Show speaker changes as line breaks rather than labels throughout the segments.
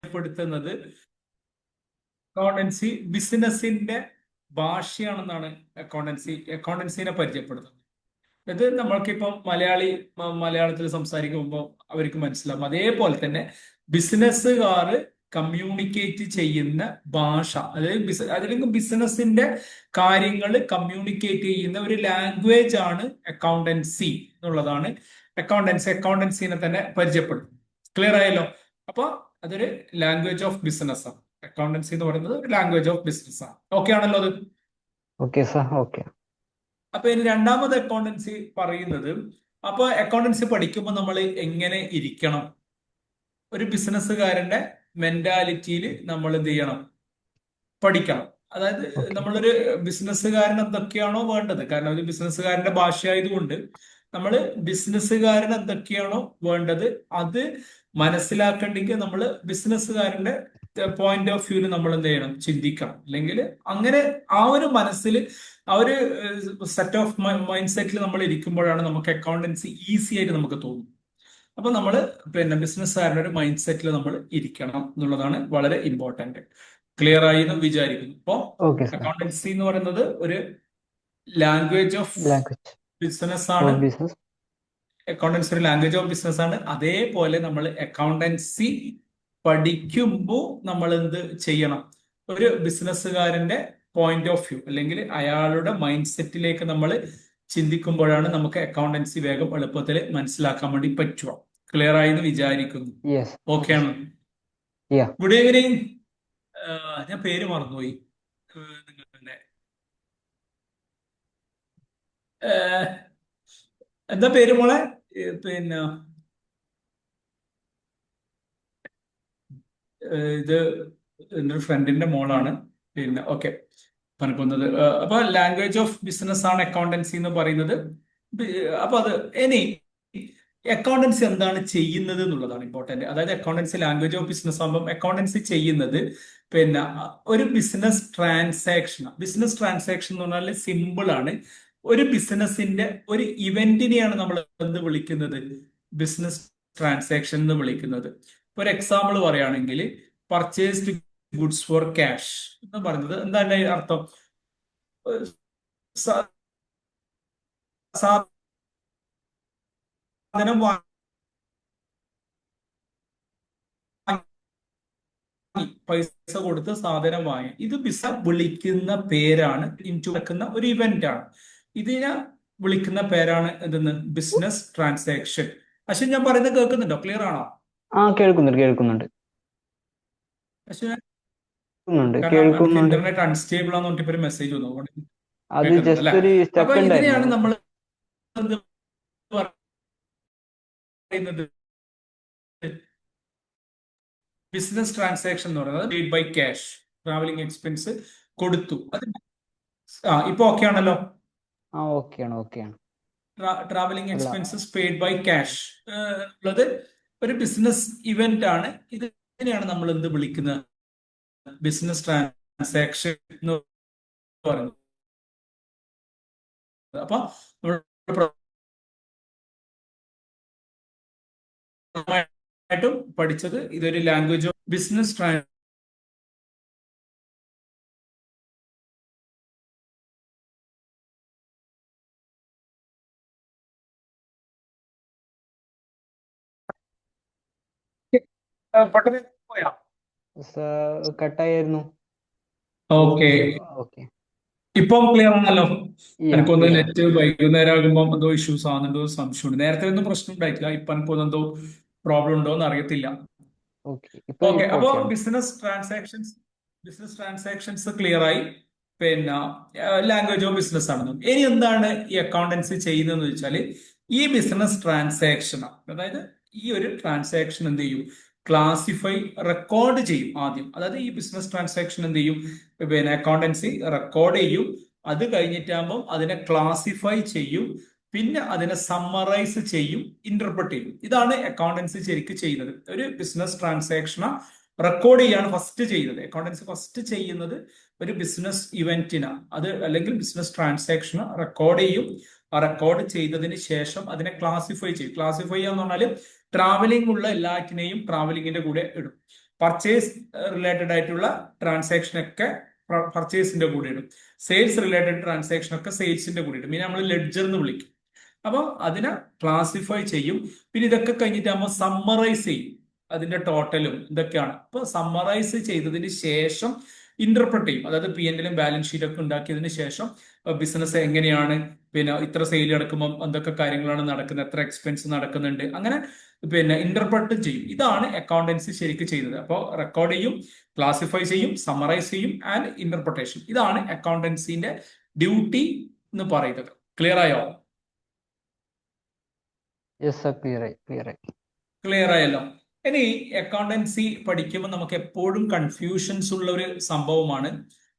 പരിചയപ്പെടുത്തുന്നത് അക്കൗണ്ടൻസി ബിസിനസിന്റെ ഭാഷയാണെന്നാണ് അക്കൗണ്ടൻസിനെ പരിചയപ്പെടുത്തുന്നത്. ഇത് നമ്മൾക്കിപ്പം മലയാളത്തിൽ സംസാരിക്കുമ്പോൾ അവർക്ക് മനസ്സിലാവും. അതേപോലെ തന്നെ ബിസിനസ്സുകാർ കമ്മ്യൂണിക്കേറ്റ് ചെയ്യുന്ന ഭാഷ, അതായത് ബിസിനസിന്റെ കാര്യങ്ങൾ കമ്മ്യൂണിക്കേറ്റ് ചെയ്യുന്ന ഒരു ലാംഗ്വേജ് ആണ് അക്കൗണ്ടൻസി എന്നുള്ളതാണ് അക്കൗണ്ടൻസിനെ തന്നെ പരിചയപ്പെടുത്തും. ക്ലിയർ ആയല്ലോ? അപ്പൊ അതൊരു ലാംഗ്വേജ് ഓഫ് ബിസിനസ് ആണ്. അക്കൗണ്ടൻസി എന്ന് പറയുന്നത് ഒരു ലാംഗ്വേജ് ഓഫ് ബിസിനസ് ആണ്. ഓക്കെ ആണല്ലോ അത്?
Okay sir, okay.
അപ്പൊ ഇനി രണ്ടാമത് അക്കൗണ്ടൻസി പറയുന്നത്, അപ്പൊ അക്കൗണ്ടൻസി പഠിക്കുമ്പോൾ നമ്മൾ എങ്ങനെ ഇരിക്കണം? ഒരു ബിസിനസ്സുകാരന്റെ മെന്റാലിറ്റിയിൽ നമ്മൾ എന്ത് ചെയ്യണം? പഠിക്കണം. അതായത് നമ്മളൊരു ബിസിനസ്സുകാരൻ എന്തൊക്കെയാണോ വേണ്ടത്, കാരണം ഒരു ബിസിനസ്സുകാരന്റെ ഭാഷയായതുകൊണ്ട് നമ്മൾ ബിസിനസ്സുകാരൻ എന്തൊക്കെയാണോ വേണ്ടത് അത് മനസ്സിലാക്കണ്ടെങ്കിൽ നമ്മൾ ബിസിനസ്സുകാരന്റെ പോയിന്റ് ഓഫ് വ്യൂവിൽ നമ്മൾ എന്ത് ചെയ്യണം? ചിന്തിക്കണം. അല്ലെങ്കിൽ അങ്ങനെ ആ ഒരു മനസ്സിൽ ആ ഒരു സെറ്റ് ഓഫ് മൈൻഡ് സെറ്റിൽ നമ്മൾ ഇരിക്കുമ്പോഴാണ് നമുക്ക് അക്കൗണ്ടൻസി ഈസി ആയിട്ട് നമുക്ക് തോന്നും. അപ്പൊ നമ്മൾ ബിസിനസ്സുകാരുടെ ഒരു മൈൻഡ് സെറ്റിൽ നമ്മൾ ഇരിക്കണം എന്നുള്ളതാണ് വളരെ ഇമ്പോർട്ടന്റ്. ക്ലിയർ ആയി എന്ന് വിചാരിക്കുന്നു. അപ്പോ അക്കൗണ്ടൻസി എന്ന് പറയുന്നത് ഒരു ലാംഗ്വേജ് ഓഫ് ബിസിനസ് ആണ്. അക്കൗണ്ടൻസി ഒരു ലാംഗ്വേജ് ഓഫ് ബിസിനസ് ആണ്. അതേപോലെ നമ്മൾ അക്കൗണ്ടൻസി പഠിക്കുമ്പോൾ നമ്മൾ എന്ത് ചെയ്യണം? ഒരു ബിസിനസ്സുകാരന്റെ പോയിന്റ് ഓഫ് വ്യൂ അല്ലെങ്കിൽ അയാളുടെ മൈൻഡ് സെറ്റിലേക്ക് നമ്മൾ ചിന്തിക്കുമ്പോഴാണ് നമുക്ക് അക്കൗണ്ടൻസി വേഗം എളുപ്പത്തിൽ മനസ്സിലാക്കാൻ വേണ്ടി പറ്റുക. ക്ലിയർ ആയി എന്ന് വിചാരിക്കുന്നു. ഓക്കെ ആണ്? Good evening. ഞാൻ പേര് മറന്നുപോയി. എന്താ പേര് മോളെ? പിന്നെ ഇത് എൻ്റെ ഒരു ഫ്രണ്ടിന്റെ മോളാണ്. പിന്നെ ഓക്കെ പറഞ്ഞത്. അപ്പൊ ലാംഗ്വേജ് ഓഫ് ബിസിനസ് ആണ് അക്കൗണ്ടൻസി എന്ന് പറയുന്നത്. അപ്പൊ അത് ഇനി അക്കൗണ്ടൻസി എന്താണ് ചെയ്യുന്നത് എന്നുള്ളതാണ് ഇമ്പോർട്ടന്റ്. അതായത് അക്കൗണ്ടൻസി ലാംഗ്വേജ് ഓഫ് ബിസിനസ് ആകുമ്പോൾ അക്കൗണ്ടൻസി ചെയ്യുന്നത് ഒരു ബിസിനസ് ട്രാൻസാക്ഷൻ എന്ന് പറഞ്ഞാൽ സിമ്പിൾ ആണ്. ഒരു ബിസിനസിന്റെ ഒരു ഇവന്റിനെയാണ് നമ്മൾ എന്ത് വിളിക്കുന്നത്? ബിസിനസ് ട്രാൻസാക്ഷൻ എന്ന് വിളിക്കുന്നത്. ഒരു എക്സാമ്പിൾ പറയുകയാണെങ്കിൽ പർച്ചേസ്ഡ് ഗുഡ്സ് ഫോർ ക്യാഷ് എന്ന് പറയുന്നത് എന്താണ് അർത്ഥം? സാധനം പൈസ കൊടുത്ത് സാധനം വാങ്ങി. ഇത് ബിസിനസ് വിളിക്കുന്ന പേരാണ്. വെക്കുന്ന ഒരു ഇവന്റ് ആണ്. ഇതിനെ വിളിക്കുന്ന പേരാണ് എന്തെന്ന്? Business transaction. പക്ഷെ ഞാൻ പറയുന്നത് കേൾക്കുന്നുണ്ടോ? ക്ലിയർ ആണോ?
കേൾക്കുന്നുണ്ട്.
ഇന്റർനെറ്റ് അൺസ്റ്റേബിൾ ആണെന്ന് പറഞ്ഞിട്ട് ഒരു മെസ്സേജ് വന്നു.
അപ്പൊ
ഇതിനെയാണ് നമ്മൾ പറയുന്നത് ബിസിനസ് ട്രാൻസാക്ഷൻ എന്ന് പറയുന്നത് paid by cash. Travelling expense കൊടുത്തു. ഇപ്പൊ ഓക്കെ ആണല്ലോ? Travelling expenses paid by cash ഉള്ളത് ഒരു ബിസിനസ് ഇവന്റ് ആണ്. ഇതിനെയാണ് നമ്മൾ എന്ത് വിളിക്കുന്നത്? ബിസിനസ് ട്രാൻസാക്ഷൻ എന്ന് പറയുന്നത്. അപ്പൊ ായിട്ടും പഠിച്ചത് ഇതൊരു ലാംഗ്വേജ് ഓഫ് ബിസിനസ്
കട്ടായിരുന്നു.
ഓക്കെ, ഇപ്പം ക്ലിയർ ആണല്ലോ? എനിക്കൊന്ന് നെറ്റ് വൈകുന്നേരം ആകുമ്പോൾ എന്തോ ഇഷ്യൂസ് ആകുന്നുണ്ടോ സംശയമുണ്ട്. നേരത്തെ ഒന്നും പ്രശ്നം ഉണ്ടായിട്ടില്ല. ഇപ്പൊ എനിക്കൊന്നും എന്തോ പ്രോബ്ലം ഉണ്ടോ എന്ന് അറിയത്തില്ല. ഓക്കെ, അപ്പോ ബിസിനസ് ട്രാൻസാക്ഷൻസ് ക്ലിയർ ആയി. ലാംഗ്വേജ് ഓഫ് ബിസിനസ് ആണെന്ന്. ഇനി എന്താണ് ഈ അക്കൗണ്ടൻസി ചെയ്യുന്നതെന്ന് വെച്ചാൽ ഈ ബിസിനസ് ട്രാൻസാക്ഷൻ, അതായത് ഈ ഒരു ട്രാൻസാക്ഷൻ എന്ത് ചെയ്യും? ക്ലാസിഫൈ, റെക്കോർഡ് ചെയ്യും ആദ്യം. അതായത് ഈ ബിസിനസ് ട്രാൻസാക്ഷൻ എന്ത് ചെയ്യും? അക്കൗണ്ടൻസി റെക്കോർഡ് ചെയ്യും. അത് കഴിഞ്ഞിട്ടാകുമ്പോൾ അതിനെ ക്ലാസിഫൈ ചെയ്യും. പിന്നെ അതിനെ സമ്മറൈസ് ചെയ്യും, ഇന്റർപ്രറ്റ് ചെയ്യും. ഇതാണ് അക്കൗണ്ടൻസി ശരിക്കും ചെയ്യുന്നത്. ഒരു ബിസിനസ് ട്രാൻസാക്ഷനെ റെക്കോർഡ് ചെയ്യാണ് ഫസ്റ്റ് ചെയ്യുന്നത്. അക്കൗണ്ടൻസി ഫസ്റ്റ് ചെയ്യുന്നത് ഒരു ബിസിനസ് ഇവന്റിന് അല്ലെങ്കിൽ ബിസിനസ് ട്രാൻസാക്ഷന് റെക്കോർഡ് ചെയ്യും. റെക്കോർഡ് ചെയ്തതിന് ശേഷം അതിനെ ക്ലാസിഫൈ ചെയ്യും. ക്ലാസിഫൈ ചെയ്യാന്ന് പറഞ്ഞാൽ ട്രാവലിംഗ് ഉള്ള എല്ലാറ്റിനെയും ട്രാവലിംഗിന്റെ കൂടെ ഇടും. പർച്ചേസ് റിലേറ്റഡ് ആയിട്ടുള്ള ട്രാൻസാക്ഷൻ ഒക്കെ പർച്ചേസിന്റെ കൂടെ ഇടും. സെയിൽസ് റിലേറ്റഡ് ട്രാൻസാക്ഷൻ ഒക്കെ സെയിൽസിന്റെ കൂടെ ഇടും. പിന്നെ നമ്മൾ ലെഡ്ജർ എന്ന് വിളിക്കും. അപ്പോൾ അതിനെ ക്ലാസിഫൈ ചെയ്യും. പിന്നെ ഇതൊക്കെ കഴിഞ്ഞിട്ടാകുമ്പോൾ സമ്മറൈസ് ചെയ്യും അതിന്റെ ടോട്ടലും ഇതൊക്കെയാണ്. അപ്പൊ സമ്മറൈസ് ചെയ്തതിന് ശേഷം ഇന്റർപ്രറ്റ് ചെയ്യും. അതായത് P&L ബാലൻസ് ഷീറ്റ് ഒക്കെ ഉണ്ടാക്കിയതിന് ശേഷം ബിസിനസ് എങ്ങനെയാണ്, പിന്നെ ഇത്ര സെയിൽ നടക്കുമ്പോൾ എന്തൊക്കെ കാര്യങ്ങളാണ് നടക്കുന്നത്, എത്ര എക്സ്പെൻസ് നടക്കുന്നുണ്ട്, അങ്ങനെ പിന്നെ ഇന്റർപ്രറ്റ് ചെയ്യും. ഇതാണ് അക്കൗണ്ടൻസി ശരിക്കും ചെയ്യുന്നത്. അപ്പോൾ റെക്കോർഡ് ചെയ്യും, ക്ലാസിഫൈ ചെയ്യും, സമ്മറൈസ് ചെയ്യും ആൻഡ് ഇന്റർപ്രിട്ടേഷൻ. ഇതാണ് അക്കൗണ്ടൻസിന്റെ ഡ്യൂട്ടി എന്ന് പറയുന്നത്. ക്ലിയർ ആയോ?
യെസ് സർ, ക്ലിയർ ആയി ക്ലിയർ ആയി.
ക്ലിയർ ആയല്ലോ. ഇനി അക്കൗണ്ടൻസി പഠിക്കുമ്പോൾ നമുക്ക് എപ്പോഴും കൺഫ്യൂഷൻസ് ഉള്ള ഒരു സംഭവമാണ്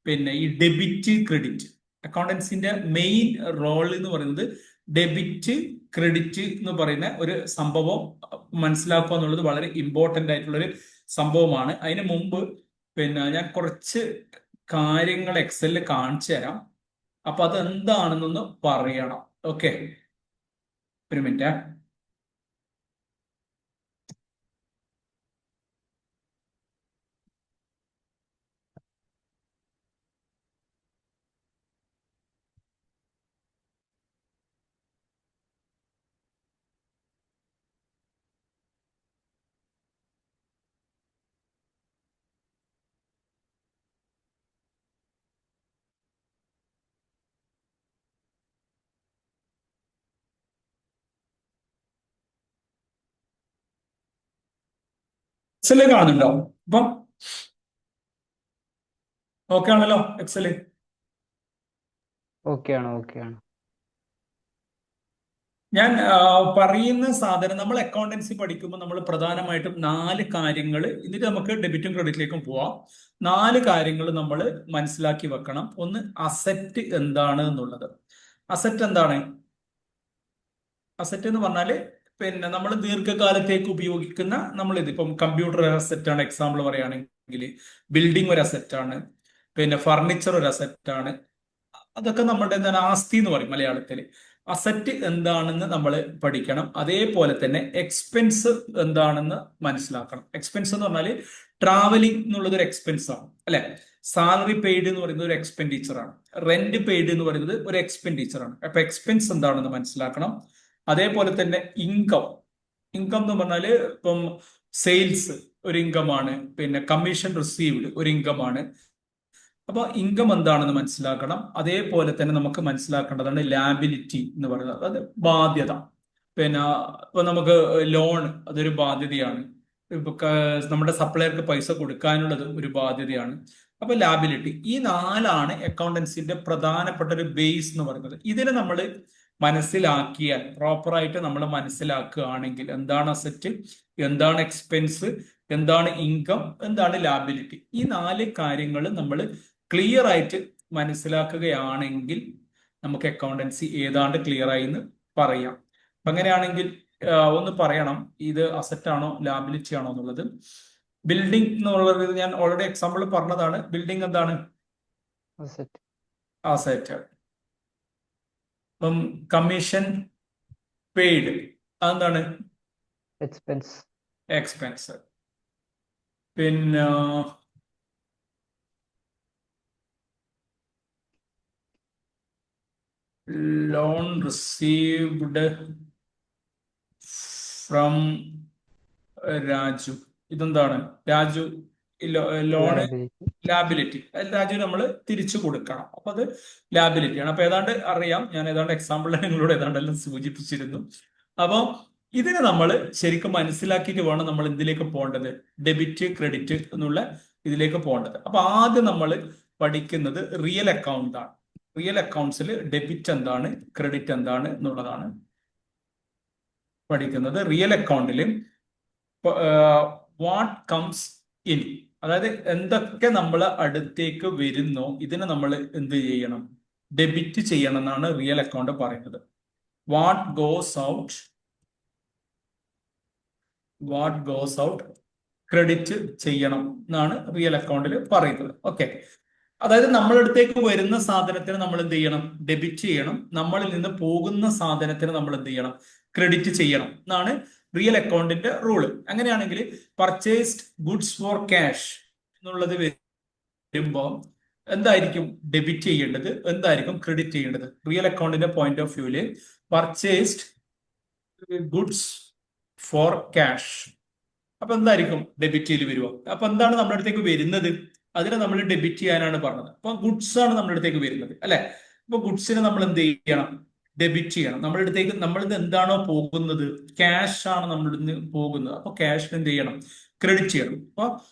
പിന്നെ ഈ ഡെബിറ്റ് ക്രെഡിറ്റ്. അക്കൗണ്ടൻസിന്റെ മെയിൻ റോൾ എന്ന് പറയുന്നത് ഡെബിറ്റ് ക്രെഡിറ്റ് എന്ന് പറയുന്ന ഒരു സംഭവം മനസ്സിലാക്കുക എന്നുള്ളത് വളരെ ഇമ്പോർട്ടന്റ് ആയിട്ടുള്ള ഒരു സംഭവമാണ്. അതിന് മുമ്പ് പിന്നെ ഞാൻ കുറച്ച് കാര്യങ്ങൾ എക്സലിൽ കാണിച്ചു തരാം. അപ്പൊ അത് എന്താണെന്നൊന്ന് പറയണം. ഓക്കെ, ഒരു മിനിറ്റ്. എക്സല് കാണുന്നുണ്ടോ? അപ്പം ഓക്കെ ആണല്ലോ എക്സല്?
ഓക്കെ ആണ്, ഓക്കെ ആണ്.
ഞാൻ പറയുന്ന സാധനം, നമ്മൾ അക്കൗണ്ടൻസി പഠിക്കുമ്പോൾ നമ്മൾ പ്രധാനമായിട്ടും 4 കാര്യങ്ങൾ, എന്നിട്ട് നമുക്ക് ഡെബിറ്റും ക്രെഡിറ്റിലേക്കും പോവാം. 4 കാര്യങ്ങൾ നമ്മൾ മനസ്സിലാക്കി വെക്കണം. ഒന്ന്, അസറ്റ് എന്താണ് എന്നുള്ളത്. അസറ്റ് എന്താണ്? അസറ്റ് എന്ന് പറഞ്ഞാൽ പിന്നെ നമ്മൾ ദീർഘകാലത്തേക്ക് ഉപയോഗിക്കുന്ന, നമ്മൾ ഇതിപ്പം കമ്പ്യൂട്ടർ ഒരു അസറ്റ് ആണ് എക്സാമ്പിൾ പറയുകയാണെങ്കിൽ, ബിൽഡിംഗ് ഒരു അസറ്റ് ആണ്, പിന്നെ ഫർണിച്ചർ ഒരു അസറ്റ് ആണ്. അതൊക്കെ നമ്മുടെ എന്താണ് ആസ്തി എന്ന് പറയും മലയാളത്തിൽ. അസറ്റ് എന്താണെന്ന് നമ്മൾ പഠിക്കണം. അതേപോലെ തന്നെ എക്സ്പെൻസ് എന്താണെന്ന് മനസ്സിലാക്കണം. എക്സ്പെൻസ് എന്ന് പറഞ്ഞാൽ ട്രാവലിംഗ് എന്നുള്ളത് ഒരു എക്സ്പെൻസ് ആണ്, അല്ലെ? സാലറി പെയ്ഡ് എന്ന് പറയുന്നത് ഒരു എക്സ്പെൻഡിച്ചർ ആണ്. റെന്റ് പെയ്ഡ് എന്ന് പറയുന്നത് ഒരു എക്സ്പെൻഡിച്ചർ ആണ്. അപ്പൊ എക്സ്പെൻസ് എന്താണെന്ന് മനസ്സിലാക്കണം. അതേപോലെ തന്നെ ഇൻകം. ഇൻകം എന്ന് പറഞ്ഞാല് ഇപ്പം സെയിൽസ് ഒരു ഇൻകം ആണ്, പിന്നെ കമ്മീഷൻ റിസീവ്ഡ് ഒരു ഇൻകം ആണ്. അപ്പൊ ഇൻകം എന്താണെന്ന് മനസ്സിലാക്കണം. അതേപോലെ തന്നെ നമുക്ക് മനസ്സിലാക്കേണ്ടതാണ് ലാബിലിറ്റി എന്ന് പറയുന്നത്, അതായത് ബാധ്യത. പിന്നെ ഇപ്പൊ നമുക്ക് ലോൺ അതൊരു ബാധ്യതയാണ്. ഇപ്പൊ നമ്മുടെ സപ്ലയർക്ക് പൈസ കൊടുക്കാനുള്ളത് ഒരു ബാധ്യതയാണ്. അപ്പൊ ലാബിലിറ്റി. ഈ 4ആണ് അക്കൗണ്ടൻസിന്റെ പ്രധാനപ്പെട്ട ഒരു ബേസ് എന്ന് പറയുന്നത്. ഇതിനെ നമ്മൾ മനസ്സിലാക്കിയാൽ, പ്രോപ്പറായിട്ട് നമ്മൾ മനസ്സിലാക്കുകയാണെങ്കിൽ, എന്താണ് അസറ്റ്, എന്താണ് എക്സ്പെൻസ്, എന്താണ് ഇൻകം, എന്താണ് ലാബിലിറ്റി, ഈ 4 കാര്യങ്ങൾ നമ്മൾ ക്ലിയർ ആയിട്ട് മനസ്സിലാക്കുകയാണെങ്കിൽ നമുക്ക് അക്കൗണ്ടൻസി ഏതാണ്ട് ക്ലിയർ ആയി എന്ന് പറയാം. അങ്ങനെയാണെങ്കിൽ ഒന്ന് പറയണം, ഇത് അസറ്റ് ആണോ ലാബിലിറ്റി ആണോ എന്നുള്ളത്. ബിൽഡിംഗ് എന്നുള്ളത് ഞാൻ ഓൾറെഡി എക്സാമ്പിൾ പറഞ്ഞതാണ്. ബിൽഡിംഗ് എന്താണ്? അസറ്റ്. ഇപ്പം കമ്മീഷൻ പെയ്ഡ് അതെന്താണ്?
എക്സ്പെൻസ്.
എക്സ്പെൻസ്. പിന്നെ ലോൺ റിസീവ്ഡ് ഫ്രം രാജു, ഇതെന്താണ്? Raju loan liability. രാജു നമ്മൾ തിരിച്ചു കൊടുക്കണം. അപ്പൊ അത് ലാബിലിറ്റി ആണ്. അപ്പൊ ഏതാണ്ട് അറിയാം, ഞാൻ ഏതാണ്ട് എക്സാമ്പിൾ നിങ്ങളോട് ഏതാണ്ടെല്ലാം സൂചിപ്പിച്ചിരുന്നു. അപ്പൊ ഇതിനെ നമ്മൾ ശരിക്കും മനസ്സിലാക്കിയിട്ട് വേണം നമ്മൾ എന്തിലേക്ക് പോകേണ്ടത്, ഡെബിറ്റ് ക്രെഡിറ്റ് എന്നുള്ള ഇതിലേക്ക് പോകേണ്ടത്. അപ്പൊ ആദ്യം നമ്മൾ പഠിക്കുന്നത് റിയൽ അക്കൗണ്ട് ആണ്. റിയൽ അക്കൗണ്ട്സിൽ ഡെബിറ്റ് എന്താണ്, ക്രെഡിറ്റ് എന്താണ് എന്നുള്ളതാണ് പഠിക്കുന്നത്. റിയൽ അക്കൗണ്ടിൽ വാട്ട് കംസ് ഇൻ, അതായത് എന്തൊക്കെ നമ്മൾ അടുത്തേക്ക് വരുന്നോ ഇതിനെ നമ്മൾ എന്ത് ചെയ്യണം, ഡെബിറ്റ് ചെയ്യണം എന്നാണ് റിയൽ അക്കൗണ്ട് പറയുന്നത്. വാട്ട് ഗോസ് ഔട്ട് ക്രെഡിറ്റ് ചെയ്യണം എന്നാണ് റിയൽ അക്കൗണ്ടിൽ പറയുന്നത്. ഓക്കെ, അതായത് നമ്മളടുത്തേക്ക് വരുന്ന സാധനത്തിന് നമ്മൾ എന്ത് ചെയ്യണം, ഡെബിറ്റ് ചെയ്യണം. നമ്മളിൽ നിന്ന് പോകുന്ന സാധനത്തിന് നമ്മൾ എന്ത് ചെയ്യണം, ക്രെഡിറ്റ് ചെയ്യണം എന്നാണ് റിയൽ അക്കൗണ്ടിന്റെ റൂള്. അങ്ങനെയാണെങ്കിൽ പർച്ചേസ്ഡ് ഗുഡ്സ് ഫോർ ക്യാഷ് എന്നുള്ളത് വരുമ്പോ എന്തായിരിക്കും ഡെബിറ്റ് ചെയ്യേണ്ടത്, എന്തായിരിക്കും ക്രെഡിറ്റ് ചെയ്യേണ്ടത്? റിയൽ അക്കൗണ്ടിന്റെ പോയിന്റ് ഓഫ് വ്യൂല് പർച്ചേസ്ഡ് ഗുഡ്സ് ഫോർ ക്യാഷ്, അപ്പൊ എന്തായിരിക്കും ഡെബിറ്റിൽ വരിക? അപ്പൊ എന്താണ് നമ്മുടെ അടുത്തേക്ക് വരുന്നത്? അതിനെ നമ്മൾ ഡെബിറ്റ് ചെയ്യാനാണ് പറഞ്ഞത്. അപ്പൊ ഗുഡ്സ് ആണ് നമ്മുടെ അടുത്തേക്ക് വരുന്നത്, അല്ലെ? അപ്പൊ ഗുഡ്സിനെ നമ്മൾ എന്ത് ചെയ്യണം? ഡെബിറ്റ് ചെയ്യണം. നമ്മുടെ അടുത്തേക്ക് നമ്മളിത് എന്താണോ പോകുന്നത്, ക്യാഷ് ആണ് നമ്മുടെ അടുത്ത് പോകുന്നത്. അപ്പൊ ക്യാഷിന് എന്ത് ചെയ്യണം? ക്രെഡിറ്റ് ചെയ്യണം. അപ്പൊ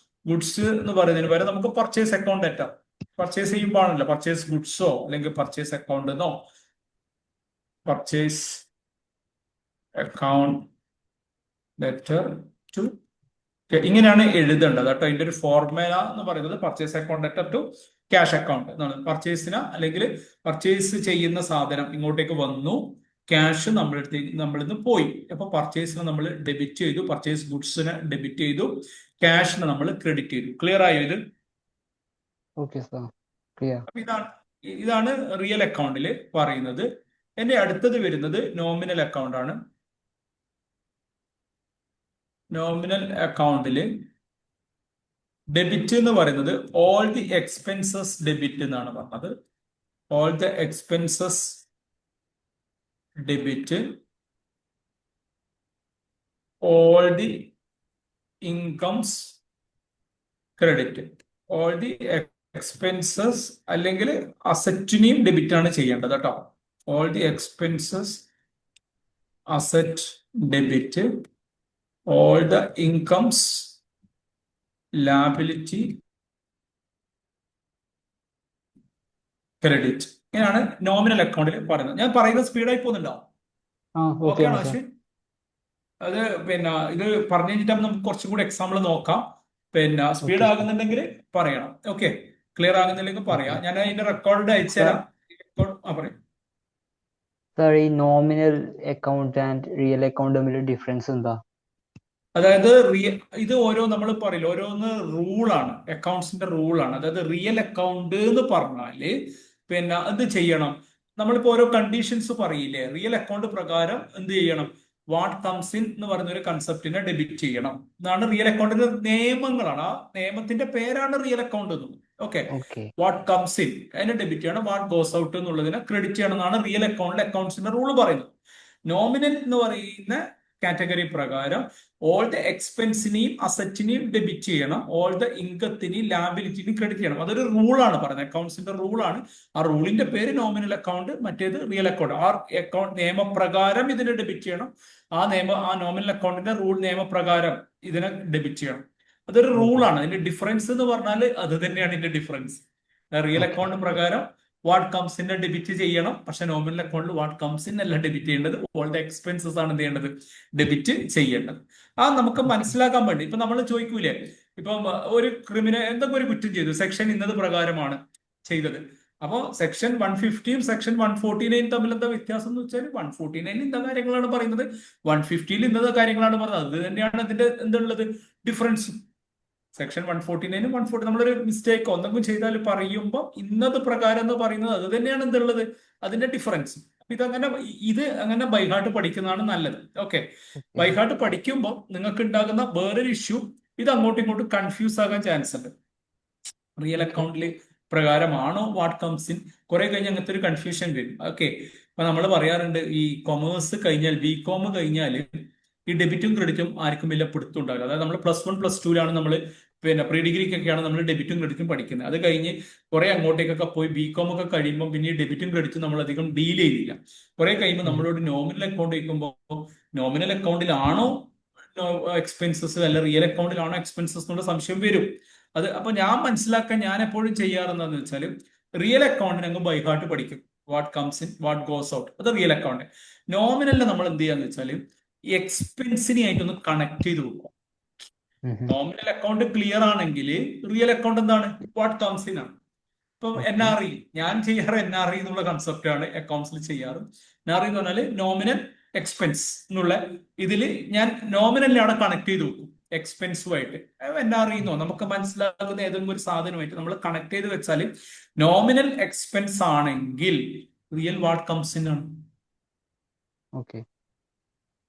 ഗുഡ്സ് എന്ന് പറയുന്നതിന് പകരം നമുക്ക് പർച്ചേസ് അക്കൗണ്ട് എത്താം. പർച്ചേസ് ചെയ്യുമ്പോഴാണല്ലോ പർച്ചേസ് ഗുഡ്സോ അല്ലെങ്കിൽ പർച്ചേസ് അക്കൗണ്ട് എന്നോ പർച്ചേസ് അക്കൗണ്ട് ലെറ്റർ ടു, ഇങ്ങനെയാണ് എഴുതേണ്ടത് കേട്ടോ. ഇതിന്റെ ഒരു ഫോർമുല എന്ന് പറയുന്നത് purchase account letter to cash account എന്നാണ്. പർച്ചേസിന് അല്ലെങ്കിൽ പർച്ചേസ് ചെയ്യുന്ന സാധനം ഇങ്ങോട്ടേക്ക് വന്നു, ക്യാഷ് നമ്മളിന്ന് പോയി. അപ്പൊ പർച്ചേസിന് നമ്മൾ ഡെബിറ്റ് ചെയ്തു, പർച്ചേസ് ഗുഡ്സിന് ഡെബിറ്റ് ചെയ്തു, ക്യാഷിന് നമ്മൾ ക്രെഡിറ്റ് ചെയ്തു. ക്ലിയർ ആയോ ഇത്?
Okay sir, clear.
അപ്പൊ ഇതാണ് റിയൽ അക്കൗണ്ടിൽ പറയുന്നത്. എന്റെ അടുത്തത് വരുന്നത് നോമിനൽ അക്കൗണ്ട് ആണ്. നോമിനൽ അക്കൗണ്ടില് ഡെബിറ്റ് എന്ന് പറയുന്നത് ഓൾ ദി എക്സ്പെൻസസ് ഡെബിറ്റ് എന്നാണ് പറഞ്ഞത്. All the expenses debit, all the incomes credit. All the expenses അല്ലെങ്കിൽ അസറ്റിനെയും ഡെബിറ്റ് ആണ് ചെയ്യേണ്ടത് കേട്ടോ. All the expenses asset debit, all the incomes liability credit. ഇങ്ങനെയാണ് നോമിനൽ അക്കൗണ്ടിൽ പറയുന്നത്. ഞാൻ പറയുന്നത് സ്പീഡായി പോകുന്നുണ്ടോ? ഓക്കെ ആണോ അശ്വിൻ? അത് ഇത് പറഞ്ഞു കഴിഞ്ഞിട്ട് നമുക്ക് കുറച്ചും കൂടി എക്സാമ്പിൾ നോക്കാം. സ്പീഡ് ആകുന്നുണ്ടെങ്കിൽ പറയണം. ഓക്കെ, ക്ലിയർ ആകുന്നില്ലെങ്കിൽ പറയാം. ഞാൻ അതിന്റെ റെക്കോർഡ് അയച്ചുതരാം. പറയും.
സർ, ഈ nominal account and real account തമ്മിൽ ഡിഫറൻസ് എന്താ?
അതായത് ഇത് നമ്മൾ പറയില്ല, ഓരോന്ന് റൂളാണ്, അക്കൗണ്ട്സിന്റെ റൂളാണ്. അതായത് റിയൽ അക്കൗണ്ട് എന്ന് പറഞ്ഞാല് എന്ത് ചെയ്യണം? നമ്മളിപ്പോ ഓരോ കണ്ടീഷൻസ് പറയില്ലേ, റിയൽ അക്കൗണ്ട് പ്രകാരം എന്ത് ചെയ്യണം? വാട്ട് കംസ് ഇൻ എന്ന് പറയുന്ന ഒരു കൺസെപ്റ്റിനെ ഡെബിറ്റ് ചെയ്യണം എന്നാണ് റിയൽ അക്കൗണ്ടിന്റെ നിയമങ്ങളാണ്. ആ നിയമത്തിന്റെ പേരാണ് റിയൽ അക്കൗണ്ട് എന്ന്. ഓക്കെ, വാട്ട് കംസ് ഇൻ അതിനെ ഡെബിറ്റ് ചെയ്യണം, വാട്ട് ഗോസ് ഔട്ട് എന്നുള്ളതിനെ ക്രെഡിറ്റ് ചെയ്യണം എന്നാണ് റിയൽ അക്കൗണ്ടിലെ അക്കൗണ്ട്സിന്റെ റൂൾ പറയുന്നത്. നോമിനൽ എന്ന് പറയുന്ന കാറ്റഗറി പ്രകാരം ഓൾ ദ എക്സ്പെൻസിനെയും അസറ്റിനെയും ഡെബിറ്റ് ചെയ്യണം, ഓൾ ദ ഇൻകത്തിനെയും ലാബിലിറ്റിനെയും ക്രെഡിറ്റ് ചെയ്യണം. അതൊരു റൂളാണ് പറയുന്നത്, അക്കൗണ്ട്സിന്റെ റൂളാണ്. ആ റൂളിന്റെ പേര് നോമിനൽ അക്കൗണ്ട്, മറ്റേത് റിയൽ അക്കൗണ്ട്. ആ അക്കൗണ്ട് നിയമപ്രകാരം ഇതിനെ ഡെബിറ്റ് ചെയ്യണം. ആ നോമിനൽ അക്കൗണ്ടിന്റെ റൂൾ നിയമപ്രകാരം ഇതിനെ ഡെബിറ്റ് ചെയ്യണം. അതൊരു റൂളാണ്. അതിന്റെ ഡിഫറൻസ് എന്ന് പറഞ്ഞാൽ അത് തന്നെയാണ് ഇതിന്റെ ഡിഫറൻസ്. റിയൽ അക്കൗണ്ട് പ്രകാരം വാട്ട് കംസ് ഇൻ ഡെബിറ്റ് ചെയ്യണം, പക്ഷെ നോമിനൽ അക്കൗണ്ടിൽ വാട്ട് കംസ് ഇൻ അല്ല ഡെബിറ്റ് ചെയ്യേണ്ടത്, ഓൾ ദ എക്സ്പെൻസസ് ആണ് എന്ത് ചെയ്യേണ്ടത്? ഡെബിറ്റ് ചെയ്യേണ്ടത്. നമുക്ക് മനസ്സിലാക്കാൻ വേണ്ടി ഇപ്പൊ നമ്മൾ ചോദിക്കൂലേ, ഇപ്പം ഒരു ക്രിമിനൽ എന്തൊക്കെ ഒരു കുറ്റം ചെയ്തു, സെക്ഷൻ ഇന്നത് പ്രകാരമാണ് ചെയ്തത്. അപ്പോ സെക്ഷൻ 150യും സെക്ഷൻ 149 തമ്മിൽ എന്താ വ്യത്യാസം എന്ന് വെച്ചാൽ 149 ഇന്ന കാര്യങ്ങളാണ് പറയുന്നത്, 150യിൽ ഇന്നത് കാര്യങ്ങളാണ് പറയുന്നത്. അത് തന്നെയാണ് അതിന്റെ എന്തുള്ളത് ഡിഫറൻസ്. സെക്ഷൻ 149 140 നമ്മളൊരു മിസ്റ്റേക്കോ എന്തെങ്കിലും ചെയ്താൽ പറയുമ്പോൾ ഇന്നത് പ്രകാരം എന്ന് പറയുന്നത് അത് തന്നെയാണ് എന്തുള്ളത്, അതിന്റെ ഡിഫറൻസ്. ഇത് അങ്ങനെ ബൈഹാർട്ട് പഠിക്കുന്നതാണ് നല്ലത്. ഓക്കെ, ബൈഹാർട്ട് പഠിക്കുമ്പോൾ നിങ്ങൾക്ക് ഉണ്ടാകുന്ന വേറൊരു ഇഷ്യൂ, ഇത് അങ്ങോട്ടും ഇങ്ങോട്ടും കൺഫ്യൂസ് ആകാൻ ചാൻസ് ഉണ്ട്. റിയൽ അക്കൗണ്ടിൽ പ്രകാരമാണോ വാട്ട് കംസ് ഇൻ, കുറെ കഴിഞ്ഞ് അങ്ങനത്തെ ഒരു കൺഫ്യൂഷൻ വരും. ഓക്കെ, അപ്പൊ നമ്മൾ പറയാറുണ്ട് ഈ കൊമേഴ്സ് കഴിഞ്ഞാൽ, BCom കഴിഞ്ഞാൽ ഈ ഡെബിറ്റും ക്രെഡിറ്റും ആർക്കും വലിയ പിടുത്തുണ്ടാവില്ല. അതായത് നമ്മൾ +1 +2ലാണ് നമ്മൾ പ്രീ ഡിഗ്രിക്കൊക്കെയാണ് നമ്മൾ ഡെബിറ്റും ക്രെഡിറ്റും പഠിക്കുന്നത്. അത് കഴിഞ്ഞ് കുറെ അങ്ങോട്ടേക്കൊക്കെ പോയി BCom ഒക്കെ കഴിയുമ്പോൾ പിന്നെ ഈ ഡെബിറ്റും ക്രെഡിറ്റും നമ്മൾ അധികം ഡീൽ ചെയ്തില്ല. കുറെ കഴിയുമ്പോൾ നമ്മളോട് നോമിനൽ അക്കൗണ്ട് വയ്ക്കുമ്പോൾ നോമിനൽ അക്കൗണ്ടിലാണോ എക്സ്പെൻസസ് അല്ല റിയൽ അക്കൗണ്ടിലാണോ എക്സ്പെൻസസ് എന്നുള്ള സംശയം വരും. അപ്പൊ ഞാൻ മനസ്സിലാക്കാൻ ഞാൻ എപ്പോഴും ചെയ്യാറെന്താന്ന് വെച്ചാൽ റിയൽ അക്കൗണ്ടിന് അങ്ങ് ബൈഹാർട്ട് പഠിക്കും. What comes in what goes out, അത് റിയൽ അക്കൗണ്ട്. നോമിനലിൽ നമ്മൾ എന്ത് ചെയ്യാന്ന് വെച്ചാൽ എക്സ്പെൻസിനെ ആയിട്ടൊന്ന് കണക്ട് ചെയ്ത് കൊടുക്കും. നോമിനൽ അക്കൗണ്ട് ക്ലിയർ ആണെങ്കിൽ റിയൽ അക്കൗണ്ട് എന്താണ്? വാട്ട് കംസ് ഇൻ ആണ്. ഇപ്പൊ NRE ഞാൻ ചെയ്യാറ് NRE എന്നുള്ള കൺസെപ്റ്റ് ആണ് അക്കൗണ്ട്സിൽ ചെയ്യാറ്. NRE എന്ന് പറഞ്ഞാൽ നോമിനൽ എക്സ്പെൻസ് എന്നുള്ള ഇതില് ഞാൻ നോമിനലിനെ കണക്ട് ചെയ്ത് വെക്കും എക്സ്പെൻസുമായിട്ട്. NRE എന്നോ നമുക്ക് മനസ്സിലാകുന്ന ഏതെങ്കിലും ഒരു സാധനമായിട്ട് നമ്മൾ കണക്ട് ചെയ്ത് വെച്ചാൽ നോമിനൽ എക്സ്പെൻസ് ആണെങ്കിൽ റിയൽ വാട്ട് കംസ് ഇൻ ആണ്.
ഓക്കെ,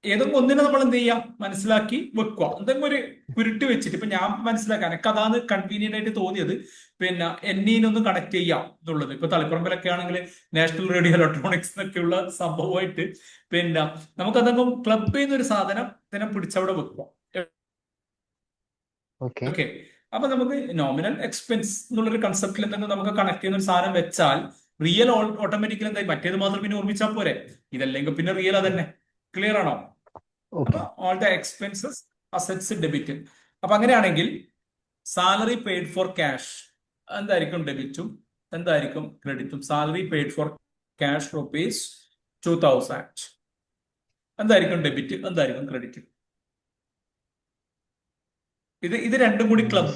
ഏതെങ്കിലും ഒന്നിനെ നമ്മൾ എന്ത് ചെയ്യാം, മനസ്സിലാക്കി വെക്കുക. എന്തെങ്കിലും ഒരു കുരുട്ട് വെച്ചിട്ട് ഇപ്പൊ ഞാൻ മനസ്സിലാക്കാൻ എനിക്ക് അതാണ് കൺവീനിയന്റ് ആയിട്ട് തോന്നിയത്. പിന്നെ എന്നീനൊന്ന് കണക്ട് ചെയ്യാം എന്നുള്ളത്. ഇപ്പൊ തളിപ്പറമ്പിലൊക്കെ ആണെങ്കിൽ നാഷണൽ റേഡിയോ ഇലക്ട്രോണിക്സ് എന്നൊക്കെയുള്ള സംഭവമായിട്ട് പിന്നെ നമുക്ക് അതെങ്കിലും ക്ലബ് ചെയ്യുന്ന ഒരു സാധനം ഇതിനെ പിടിച്ചവിടെ വെക്കുക.
ഓക്കെ.
ഓക്കെ. അപ്പൊ നമുക്ക് നോമിനൽ എക്സ്പെൻസ് എന്നുള്ളൊരു കൺസെപ്റ്റിൽ എന്തെങ്കിലും നമുക്ക് കണക്ട് ചെയ്യുന്ന ഒരു സാധനം വെച്ചാൽ റിയൽ ഓട്ടോമാറ്റിക്കലി എന്തായി, മറ്റേത് മാത്രം പിന്നെ ഓർമ്മിച്ചാൽ പോരെ, ഇതല്ലെങ്കിൽ പിന്നെ റിയൽ അതന്നെ. ക്ലിയർ ആണോ? അപ്പൊ
okay.
All the expenses assets debit. അപ്പൊ അങ്ങനെയാണെങ്കിൽ സാലറി പെയ്ഡ് ഫോർ ക്യാഷ് എന്തായിരിക്കും ഡെബിറ്റും എന്തായിരിക്കും ക്രെഡിറ്റും? Salary paid for cash rupees 2000 എന്തായിരിക്കും ഡെബിറ്റ്, എന്തായിരിക്കും ക്രെഡിറ്റ്? ഇത് രണ്ടും കൂടി ക്ലബ്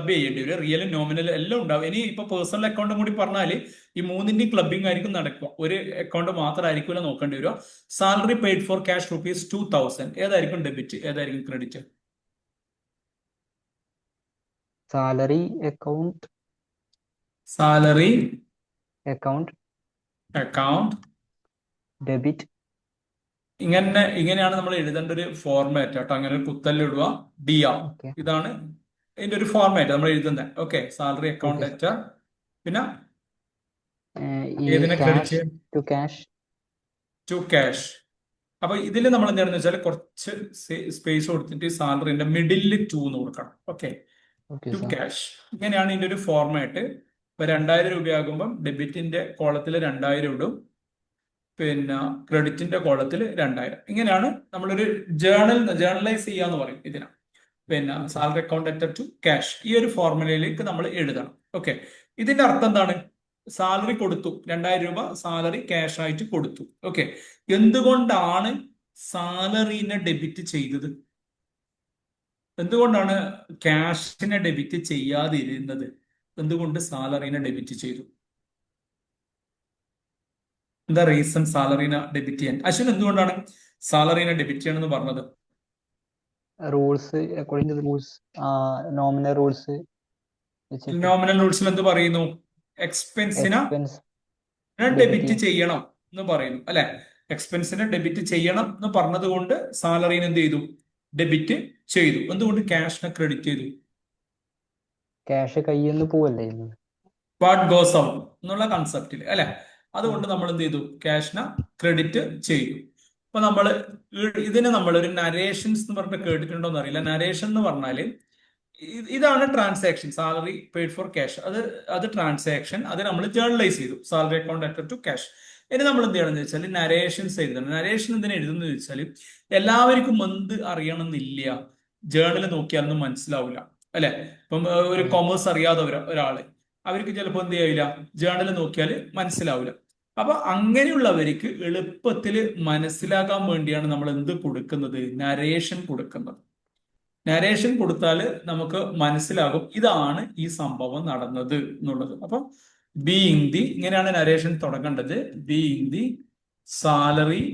ചെയ്യേണ്ടി വരും. റിയലും നോമിനലും എല്ലാം ഉണ്ടാവും. ഇനി ഇപ്പൊ പേഴ്സണൽ അക്കൗണ്ടും കൂടി പറഞ്ഞാല് ഈ മൂന്നിന്റെയും ക്ലബിംഗ് ആയിരിക്കും നടക്കുക. ഒരു അക്കൗണ്ട് മാത്രമായിരിക്കില്ല നോക്കേണ്ടി വരിക. Salary paid for cash rupees 2000 ഏതായിരിക്കും ഡെബിറ്റ്, ഏതായിരിക്കും credit?
Salary account
salary
account
account
debit.
ഇങ്ങനെയാണ് നമ്മൾ എഴുതേണ്ട ഒരു ഫോർമാറ്റ് കേട്ടോ. അങ്ങനെ ഒരു കുത്തല്ലിടുക DA.
ഓക്കെ.
ഇതാണ് ഇതിന്റെ ഒരു ഫോർമാറ്റ് നമ്മൾ എഴുതുന്നത്. Okay. Salary account
okay.
Letter, പിന്നെ
ഈ
ഏതിനെ ക്രെഡിറ്റ്
ക്യാഷ്
ടു ക്യാഷ്. അപ്പൊ ഇതിൽ നമ്മൾ എന്താണെന്ന് വെച്ചാൽ കുറച്ച് സ്പേസ് കൊടുത്തിട്ട് സാലറിന്റെ മിഡിലിൽ 2 എന്ന് കൊടുക്കണം. Okay.
Okay
two
sir.
Cash. ഇങ്ങനെയാണ് ഇതിന്റെ ഒരു ഫോർമാറ്റ്. ഇപ്പൊ 2000 രൂപയാകുമ്പോൾ ഡെബിറ്റിന്റെ കോളത്തിൽ 2000 ഇടും, പിന്നെ ക്രെഡിറ്റിന്റെ കോളത്തിൽ 2000. ഇങ്ങനെയാണ് നമ്മളൊരു ജേർണലൈസ് ചെയ്യാന്ന് പറയും ഇതിനാ. പിന്നെ salary account letter to cash ഈ ഒരു ഫോർമുലയിലേക്ക് നമ്മൾ എഴുതണം. ഓക്കെ. ഇതിന്റെ അർത്ഥം എന്താണ്? സാലറി കൊടുത്തു, 2000 രൂപ സാലറി ക്യാഷ് ആയിട്ട് കൊടുത്തു. ഓക്കെ. എന്തുകൊണ്ടാണ് സാലറിനെ ഡെബിറ്റ് ചെയ്തത്? എന്തുകൊണ്ടാണ് ക്യാഷിനെ ഡെബിറ്റ് ചെയ്യാതിരുന്നത്? എന്തുകൊണ്ട് സാലറിനെ ഡെബിറ്റ് ചെയ്തു? എന്താ റീസൺ സാലറിനെ ഡെബിറ്റ് ചെയ്യാൻ? അശ്വിൻ, എന്തുകൊണ്ടാണ് സാലറിനെ ഡെബിറ്റ് ചെയ്യണമെന്ന് പറഞ്ഞത്?
Rules, according to rules, nominal rules വെച്ചിട്ട്
നോമിനൽ റൂൾസിൽ എന്ത് പറയുന്നു? എക്സ്പെൻസിനെ
എക്സ്പെൻസ്
ഡെബിറ്റ് ചെയ്യണം എന്ന് പറയുന്നു അല്ലെ? എക്സ്പെൻസിനെ ഡെബിറ്റ് ചെയ്യണം എന്ന് പറഞ്ഞത് കൊണ്ട് സാലറിനെ എന്ത് ചെയ്തു? ഡെബിറ്റ് ചെയ്തു. എന്തുകൊണ്ട് ക്യാഷിനെ ക്രെഡിറ്റ് ചെയ്തു?
ക്യാഷ് കയ്യിൽ നിന്ന് പോവല്ലേ ചെയ്യുന്നത്.
വാട്ട് ഗോസ് ഔട്ട് എന്നുള്ള കൺസെപ്റ്റിൽ അല്ലെ? അതുകൊണ്ട് നമ്മൾ എന്ത് ചെയ്തു? ക്യാഷിനെ ക്രെഡിറ്റ് ചെയ്തു. അപ്പൊ നമ്മൾ ഇതിനെ നമ്മൾ ഒരു നരേഷൻസ് എന്ന് പറഞ്ഞിട്ട് കേട്ടിട്ടുണ്ടോ എന്ന് അറിയില്ല. നരേഷൻ എന്ന് പറഞ്ഞാല് ഇതാണ് transaction. Salary paid for cash, അത് ട്രാൻസാക്ഷൻ. അത് നമ്മൾ ജേർണലൈസ് ചെയ്തു. Salary account letter to cash. ഇനി നമ്മൾ എന്ത് ചെയ്യണമെന്ന് വെച്ചാൽ നരേഷൻസ് എഴുതണം. നരേഷൻ എന്തിനാ എഴുതുന്നത് വെച്ചാൽ എല്ലാവർക്കും എന്ത് അറിയണമെന്നില്ല. ജേർണൽ നോക്കിയാലൊന്നും മനസ്സിലാവില്ല അല്ലെ? ഇപ്പം ഒരു കൊമേഴ്സ് അറിയാതെ ഒരാള് അവർക്ക് ചിലപ്പോൾ എന്ത് ചെയ്യില്ല, ജേർണൽ നോക്കിയാൽ മനസ്സിലാവില്ല. അപ്പൊ അങ്ങനെയുള്ളവർക്ക് എളുപ്പത്തിൽ മനസ്സിലാക്കാൻ വേണ്ടിയാണ് നമ്മൾ എന്ത് കൊടുക്കുന്നത്? നരേഷൻ കൊടുക്കുന്നത്. നരേഷൻ കൊടുത്താൽ നമുക്ക് മനസ്സിലാകും ഇതാണ് ഈ സംഭവം നടന്നത് എന്നുള്ളത്. അപ്പൊ ഇങ്ങനെയാണ് നരേഷൻ തുടങ്ങേണ്ടത്. Being the salary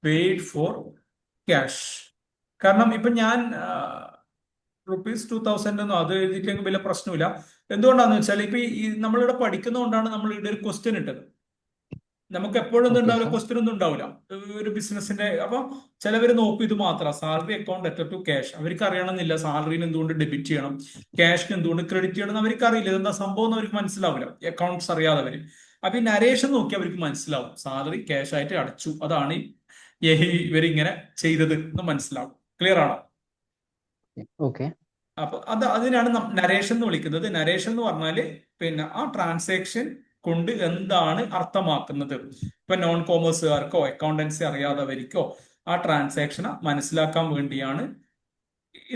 paid for cash. കാരണം ഇപ്പൊ ഞാൻ ₹2000 ഒന്നും അത് എഴുതിയിട്ടെങ്കിൽ വലിയ പ്രശ്നമില്ല. എന്തുകൊണ്ടാന്ന് വെച്ചാൽ ഇപ്പൊ ഈ നമ്മളിവിടെ പഠിക്കുന്നതുകൊണ്ടാണ് നമ്മൾ ഇവിടെ ഒരു ക്വസ്റ്റ്യൻ ഇട്ടത്. നമുക്ക് എപ്പോഴും ഒന്നും ഉണ്ടാവില്ല, ക്വസ്റ്റ്യൻ ഒന്നും ഉണ്ടാവില്ല ഒരു ബിസിനസിന്റെ. അപ്പൊ ചിലവർ നോക്കും ഇത് മാത്രം salary account letter to cash. അവർക്ക് അറിയണമെന്നില്ല സാലറിന് എന്തുകൊണ്ട് ഡെബിറ്റ് ചെയ്യണം, ക്യാഷിന് എന്തുകൊണ്ട് ക്രെഡിറ്റ് ചെയ്യണം എന്ന് അവർക്ക് അറിയില്ല. ഇതെന്താ സംഭവം എന്ന് അവർക്ക് മനസ്സിലാവില്ല, അക്കൗണ്ട്സ് അറിയാത്തവര്. അപ്പൊ ഈ നരേഷൻ നോക്കി അവർക്ക് മനസ്സിലാവും സാലറി ക്യാഷ് ആയിട്ട് അടച്ചു, അതാണ് ഇവരിങ്ങനെ ചെയ്തത് എന്ന് മനസ്സിലാവും. ക്ലിയർ ആണോ?
ഓക്കെ.
അപ്പൊ അതിനാണ് നരേഷൻ എന്ന് വിളിക്കുന്നത്. നരേഷൻ എന്ന് പറഞ്ഞാല് പിന്നെ ആ ട്രാൻസാക്ഷൻ കൊണ്ട് എന്താണ് അർത്ഥമാക്കുന്നത്. ഇപ്പൊ നോൺ കോമേഴ്സുകാർക്കോ അക്കൗണ്ടൻസി അറിയാത്തവർക്കോ ആ ട്രാൻസാക്ഷനെ മനസ്സിലാക്കാൻ വേണ്ടിയാണ്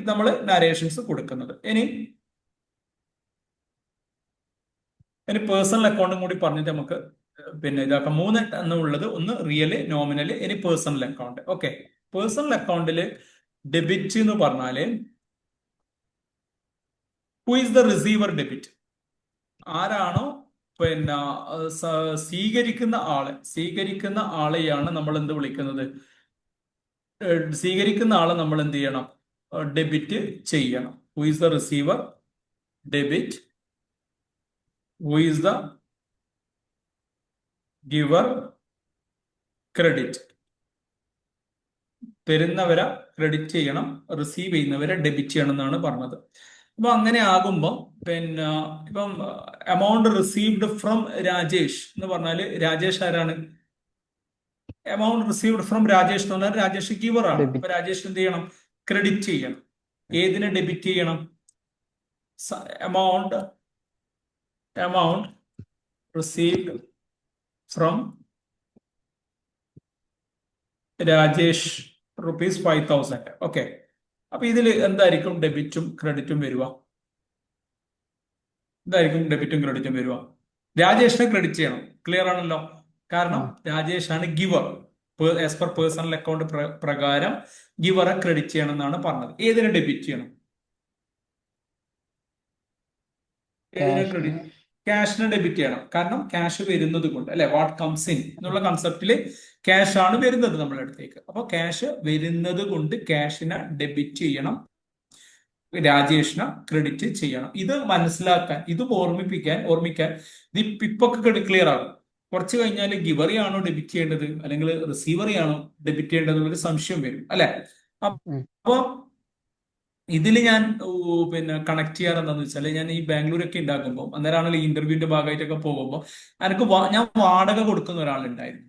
നമ്മൾ നരേഷൻസ് കൊടുക്കുന്നത്. ഇനി പേഴ്സണൽ അക്കൗണ്ടും കൂടി പറഞ്ഞിട്ട് നമുക്ക് പിന്നെ ഇതാക്കാം. 3 എന്നുള്ളത് ഒന്ന് റിയല്, നോമിനല്, ഇനി പേഴ്സണൽ അക്കൗണ്ട്. ഓക്കെ. പേഴ്സണൽ അക്കൗണ്ടില് ഡെബിറ്റ് എന്ന് പറഞ്ഞാല് who is the receiver debit? ആരാണോ പിന്നെ സ്വീകരിക്കുന്ന ആളെയാണ് നമ്മൾ എന്ത് വിളിക്കുന്നത്? സ്വീകരിക്കുന്ന ആളെ നമ്മൾ എന്ത് ചെയ്യണം? ഡെബിറ്റ് ചെയ്യണം. Who is the receiver debit, who is the giver credit. തരുന്നവരെ ക്രെഡിറ്റ് ചെയ്യണം, റിസീവ് ചെയ്യുന്നവരെ ഡെബിറ്റ് ചെയ്യണം എന്നാണ് പറഞ്ഞത്. അപ്പൊ അങ്ങനെ ആകുമ്പോൾ പിന്നെ ഇപ്പം എമൗണ്ട് റിസീവ്ഡ് ഫ്രം രാജേഷ് എന്ന് പറഞ്ഞാല് രാജേഷ് ആരാണ്? എമൗണ്ട് റിസീവ്ഡ് ഫ്രം രാജേഷ് എന്ന് പറഞ്ഞാൽ രാജേഷ് ഗിവർ ആണ്. അപ്പൊ
ഡെബിറ്റ്.
രാജേഷ് എന്ത് ചെയ്യണം? ക്രെഡിറ്റ് ചെയ്യണം. ഏതിനെ ഡെബിറ്റ് ചെയ്യണം? Amount received from Rajesh ₹5,000. Okay. അപ്പൊ ഇതിൽ എന്തായിരിക്കും ഡെബിറ്റും ക്രെഡിറ്റും വരിക? എന്തായിരിക്കും ഡെബിറ്റും ക്രെഡിറ്റും വരിക? രാജേഷിനെ ക്രെഡിറ്റ് ചെയ്യണം. ക്ലിയർ ആണല്ലോ? കാരണം രാജേഷ് ആണ് giver. As per personal account പ്രകാരം ഗിവറെ ക്രെഡിറ്റ് ചെയ്യണം എന്നാണ് പറഞ്ഞത്. ഏതിനെ ഡെബിറ്റ് ചെയ്യണം? ഏതിനെ ക്രെഡിറ്റ്? ക്യാഷിനെ ഡെബിറ്റ് ചെയ്യണം. കാരണം ക്യാഷ് വരുന്നത് കൊണ്ട് അല്ലെ, വാട്ട് കംസ് ഇൻ എന്നുള്ള കൺസെപ്റ്റില് ക്യാഷ് ആണ് വരുന്നത് നമ്മുടെ അടുത്തേക്ക്. അപ്പൊ ക്യാഷ് വരുന്നത് കൊണ്ട് ക്യാഷിനെ ഡെബിറ്റ് ചെയ്യണം, രാജേഷിനെ ക്രെഡിറ്റ് ചെയ്യണം. ഇത് മനസ്സിലാക്കാൻ, ഇത് ഓർമ്മിക്കാൻ ഇത് ഇപ്പൊക്കെ ക്ലിയർ ആകും. കുറച്ച് കഴിഞ്ഞാൽ ഗിവറിയാണോ ഡെബിറ്റ് ചെയ്യേണ്ടത് അല്ലെങ്കിൽ റിസീവറിയാണോ ഡെബിറ്റ് ചെയ്യേണ്ടത് എന്നൊരു സംശയം വരും അല്ലെ. അപ്പൊ ഇതിൽ ഞാൻ പിന്നെ കണക്ട് ചെയ്യാറ് എന്താണെന്ന് വെച്ചാൽ, ഞാൻ ഈ ബാംഗ്ലൂരൊക്കെ ഉണ്ടാക്കുമ്പോൾ അന്നേരമാണല്ലോ ഈ ഇന്റർവ്യൂവിന്റെ ഭാഗമായിട്ടൊക്കെ പോകുമ്പോൾ എനിക്ക് ഞാൻ വാടക കൊടുക്കുന്ന ഒരാളുണ്ടായിരുന്നു.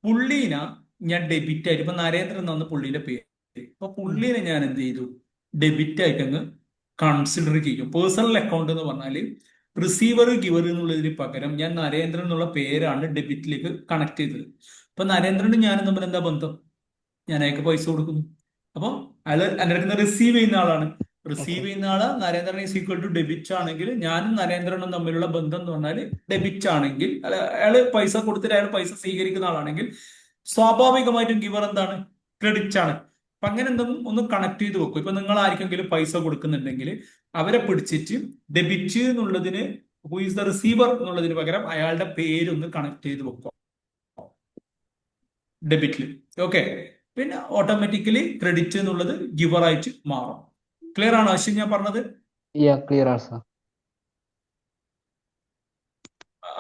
പുള്ളീനെ ഞാൻ ഡെബിറ്റ് ആയിട്ട്, ഇപ്പൊ നരേന്ദ്രൻ എന്നാണ് പുള്ളീന്റെ പേര്, അപ്പൊ പുള്ളീനെ ഞാൻ എന്ത് ചെയ്തു? ഡെബിറ്റ് ആയിട്ട് അങ്ങ് കൺസിഡർ ചെയ്യും. പേഴ്സണൽ അക്കൗണ്ട് എന്ന് പറഞ്ഞാൽ റിസീവർ ഗിവർ എന്നുള്ളതിന് പകരം ഞാൻ നരേന്ദ്രൻ എന്നുള്ള പേരാണ് ഡെബിറ്റിലേക്ക് കണക്ട് ചെയ്തത്. അപ്പൊ നരേന്ദ്രനും ഞാനും തമ്മിൽ എന്താ ബന്ധം? ഞാൻ അയക്ക് പൈസ കൊടുക്കുന്നു. അപ്പൊ അയാള് എന്റെ അടുത്ത് റിസീവ് ചെയ്യുന്ന ആളാണ്. റിസീവ് ചെയ്യുന്ന ആള് Narendran is equal to debit ആണെങ്കിൽ ഞാനും നരേന്ദ്രനും തമ്മിലുള്ള ബന്ധം എന്ന് പറഞ്ഞാൽ ഡെബിറ്റ് ആണെങ്കിൽ, അയാള് പൈസ കൊടുത്തിട്ട് അയാൾ പൈസ സ്വീകരിക്കുന്ന ആളാണെങ്കിൽ സ്വാഭാവികമായിട്ടും ഗിവർ എന്താണ്? ക്രെഡിറ്റ് ആണ്. അപ്പൊ അങ്ങനെ എന്തെങ്കിലും ഒന്ന് കണക്ട് ചെയ്ത് വെക്കും. ഇപ്പൊ നിങ്ങൾ ആർക്കെങ്കിലും പൈസ കൊടുക്കുന്നുണ്ടെങ്കിൽ അവരെ പിടിച്ചിട്ട് ഡെബിറ്റ് എന്നുള്ളതിന്, ഹു ഈസ് ദ റിസീവർ എന്നുള്ളതിന് പകരം അയാളുടെ പേരൊന്ന് കണക്ട് ചെയ്ത് വെക്കും ഡെബിറ്റിൽ. ഓക്കെ. പിന്നെ ഓട്ടോമാറ്റിക്കലി ക്രെഡിറ്റ് എന്നുള്ളത് ഗിവർ ആയിട്ട് മാറും. ക്ലിയർ ആണോ അശ്വിൻ ഞാൻ പറഞ്ഞത്?
ക്ലിയർ ആണ് സർ.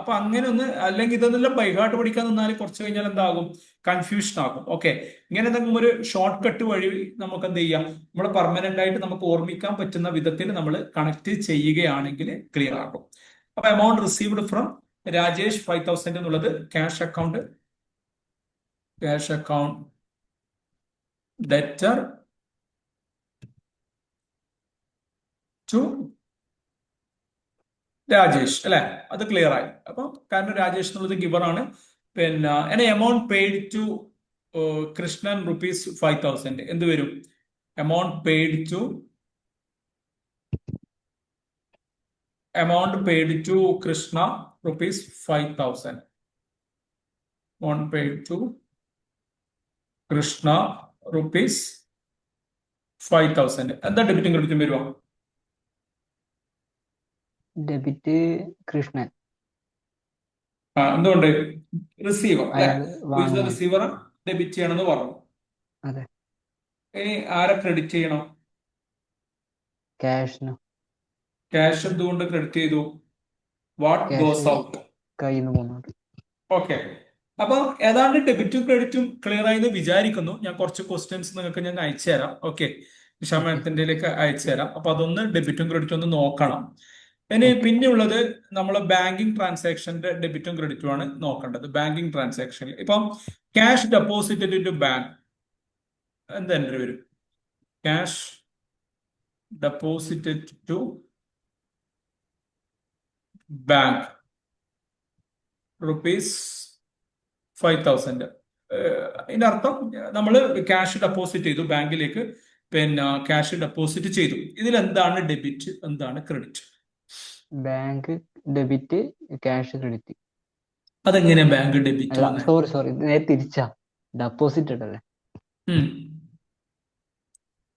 അപ്പൊ അങ്ങനെ ഒന്ന്, അല്ലെങ്കിൽ ഇതെല്ലാം ബൈഹാർട്ട് പഠിക്കാൻ നിന്നാൽ കുറച്ച് കഴിഞ്ഞാൽ എന്താകും? കൺഫ്യൂഷൻ ആകും. ഓക്കെ. ഇങ്ങനെ എന്തെങ്കിലും ഒരു ഷോർട്ട് കട്ട് വഴി നമുക്ക് എന്ത് ചെയ്യാം? നമ്മൾ പെർമനന്റ് ആയിട്ട് നമുക്ക് ഓർമ്മിക്കാൻ പറ്റുന്ന വിധത്തിൽ നമ്മൾ കണക്ട് ചെയ്യുകയാണെങ്കിൽ ക്ലിയർ ആകും. അപ്പൊ എമൗണ്ട് റിസീവ്ഡ് ഫ്രം രാജേഷ് 5,000 എന്നുള്ളത് cash account debtor to Rajesh അല്ലെ. അത് ക്ലിയർ ആയി. അപ്പം കാരണം രാജേഷ് എന്നുള്ളത് ഗിവർ ആണ്. പിന്നെ എമൗണ്ട് പെയ്ഡ് ടു കൃഷ്ണൻ ₹5,000 എന്ത് വരും? Amount paid to Krishna ₹5,000. Amount paid to Krishna ₹5,000. എന്താ ഡെബിറ്റും ക്രെഡിറ്റും വരുമോ?
ഡെബിറ്റ് കൃഷ്ണൻ.
എന്തുകൊണ്ട്? റിസീവർ അല്ലെ.
വാങ്ങുക.
റിസീവർ ഡെബിറ്റ് ചെയ്യണമെന്ന് പറഞ്ഞു.
അതെ.
ഇനി ആരെ ക്രെഡിറ്റ് ചെയ്യണം?
ക്യാഷിന്.
ക്യാഷ് എന്തുകൊണ്ട് ക്രെഡിറ്റ് ചെയ്തു? വാട്ട് ഗോസ് ഔട്ട്,
കയ്യിൽ നിന്ന് പോകുന്നുണ്ട്.
ഓക്കെ. അപ്പൊ ഏതാണ്ട് ഡെബിറ്റും ക്രെഡിറ്റും ക്ലിയർ ആയി എന്ന് വിചാരിക്കുന്നു. ഞാൻ കുറച്ച് ക്വസ്റ്റ്യൻസ് നിങ്ങൾക്ക് ഞാൻ അയച്ചു തരാം. ഓക്കെ. ഷമാനത്തിൻ്റെലേക്ക് അയച്ചു തരാം. അപ്പൊ അതൊന്ന് ഡെബിറ്റും ക്രെഡിറ്റും ഒന്ന് നോക്കണം. ഇനി പിന്നെ ഉള്ളത് നമ്മൾ ബാങ്കിങ് ട്രാൻസാക്ഷന്റെ ഡെബിറ്റും ക്രെഡിറ്റും ആണ് നോക്കേണ്ടത്. ബാങ്കിങ് ട്രാൻസാക്ഷനിൽ ഇപ്പം ക്യാഷ് ഡെപ്പോസിറ്റഡ് ടു ബാങ്ക് എന്ത് എൻട്രി വരും? Cash deposited to bank ₹5,000. ഇതിന്റെ അർത്ഥം നമ്മൾ ക്യാഷ് ഡെപ്പോസിറ്റ് ചെയ്തു ബാങ്കിലേക്ക്, പിന്നെ ക്യാഷ് ഡെപ്പോസിറ്റ് ചെയ്തു. ഇതിൽ എന്താണ് ഡെബിറ്റ്, എന്താണ് credit?
Bank debit, cash credit.
അതെങ്ങനെയാ ബാങ്ക് ഡെബിറ്റ്?
സോറി നേരെ തിരിച്ചാ. ഡെപ്പോസിറ്റ് അല്ലേ?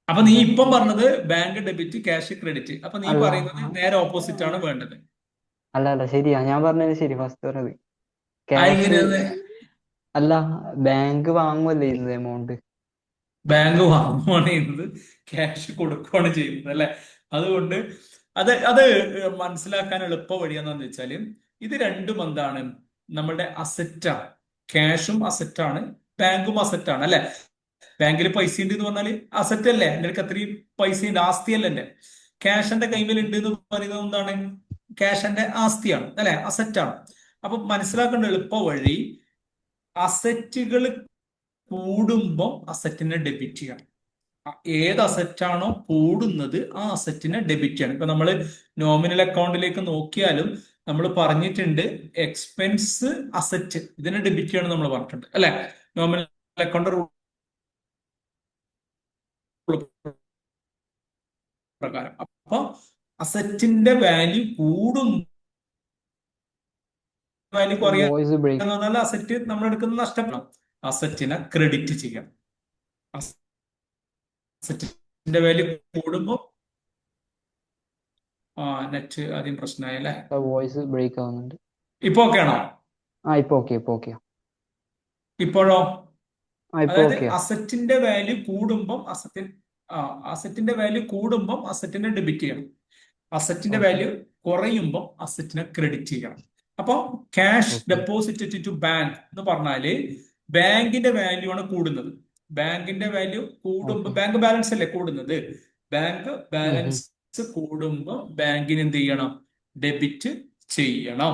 അപ്പൊ നീ ഇപ്പം പറഞ്ഞത് ബാങ്ക് ഡെബിറ്റ് ക്യാഷ് ക്രെഡിറ്റ്. അപ്പൊ നീ പറയുന്നത് നേരെ ഓപ്പോസിറ്റ് ആണ് വേണ്ടത്.
അല്ല ശരിയാ, ഞാൻ പറഞ്ഞത് ശരി. ഫസ്റ്റ് പറഞ്ഞത്
എങ്ങനെയാണ്?
അല്ല, ബാങ്ക് വാങ്ങുമല്ലേ ചെയ്യുന്നത് എമൗണ്ട്.
ബാങ്ക് വാങ്ങുകയാണ് ചെയ്യുന്നത്, ക്യാഷ് കൊടുക്കുകയാണ് ചെയ്യുന്നത് അല്ലെ. അതുകൊണ്ട് അത് മനസ്സിലാക്കാൻ എളുപ്പ വഴി എന്താന്ന് വെച്ചാല് ഇത് രണ്ടും എന്താണ്? നമ്മുടെ അസറ്റാണ്. ക്യാഷും അസറ്റാണ്, ബാങ്കും അസറ്റാണ് അല്ലെ. ബാങ്കിൽ പൈസ ഉണ്ട് എന്ന് പറഞ്ഞാൽ അസറ്റ് അല്ലേ, എൻ്റെ അടുത്ത് അത്രയും പൈസ ഉണ്ട്, ആസ്തിയല്ല എന്റെ. ക്യാഷ് എന്റെ കൈമേൽ ഉണ്ട് എന്ന് പറയുന്നത് എന്താണ്? ക്യാഷ് എന്റെ ആസ്തിയാണ് അല്ലെ, അസറ്റാണ്. അപ്പൊ മനസ്സിലാക്കേണ്ട എളുപ്പ വഴി, അസറ്റുകൾ കൂടുമ്പോൾ അസറ്റിനെ ഡെബിറ്റ് ചെയ്യണം. ഏത് അസറ്റാണോ കൂടുന്നത് ആ അസറ്റിനെ ഡെബിറ്റ് ചെയ്യണം. ഇപ്പൊ നമ്മൾ നോമിനൽ അക്കൗണ്ടിലേക്ക് നോക്കിയാലും നമ്മൾ പറഞ്ഞിട്ടുണ്ട് എക്സ്പെൻസ് അസറ്റ് ഇതിനെ ഡെബിറ്റ് ചെയ്യണം നമ്മൾ പറഞ്ഞിട്ടുണ്ട് അല്ലെ, നോമിനൽ അക്കൗണ്ട് പ്രകാരം. അപ്പൊ അസറ്റിന്റെ വാല്യൂ കൂടും, വാല്യൂ കുറയാന്ന്
വോയിസ് ബ്രേക്ക്.
പറഞ്ഞാൽ അസറ്റ് നമ്മൾ എടുക്കുന്ന നഷ്ടപ്പെടണം. അസറ്റിനെ ക്രെഡിറ്റ് ചെയ്യണം. അസറ്റിന്റെ വാല്യൂ കൂടുമ്പോ നെറ്റ് ആദ്യം പ്രശ്നമായി അല്ലേ.
വോയിസ് ബ്രേക്ക് ആവുന്നുണ്ട്.
ഇപ്പൊ ഓക്കെ ആണോ?
ഇപ്പൊ ഓക്കെ.
ഇപ്പോഴോ?
ഇപ്പൊ
അതായത്
ഓക്കെ.
അസറ്റിന്റെ വാല്യൂ കൂടുമ്പം അസറ്റിന്റെ വാല്യൂ കൂടുമ്പം അസറ്റിനെ ഡെബിറ്റ് ചെയ്യണം. അസറ്റിന്റെ വാല്യൂ കുറയുമ്പം അസറ്റിനെ ക്രെഡിറ്റ് ചെയ്യണം. അപ്പൊ ക്യാഷ് ഡെപ്പോസിറ്റ് ടു ബാങ്ക് എന്ന് പറഞ്ഞാല് ബാങ്കിന്റെ വാല്യൂ ആണ് കൂടുന്നത്. ബാങ്കിന്റെ വാല്യൂ കൂടുമ്പോ ബാങ്ക് ബാലൻസ് അല്ലേ കൂടുന്നത്. ബാങ്ക് ബാലൻസ് കൂടുമ്പോ ബാങ്കിന് എന്ത് ചെയ്യണം? ഡെബിറ്റ് ചെയ്യണം.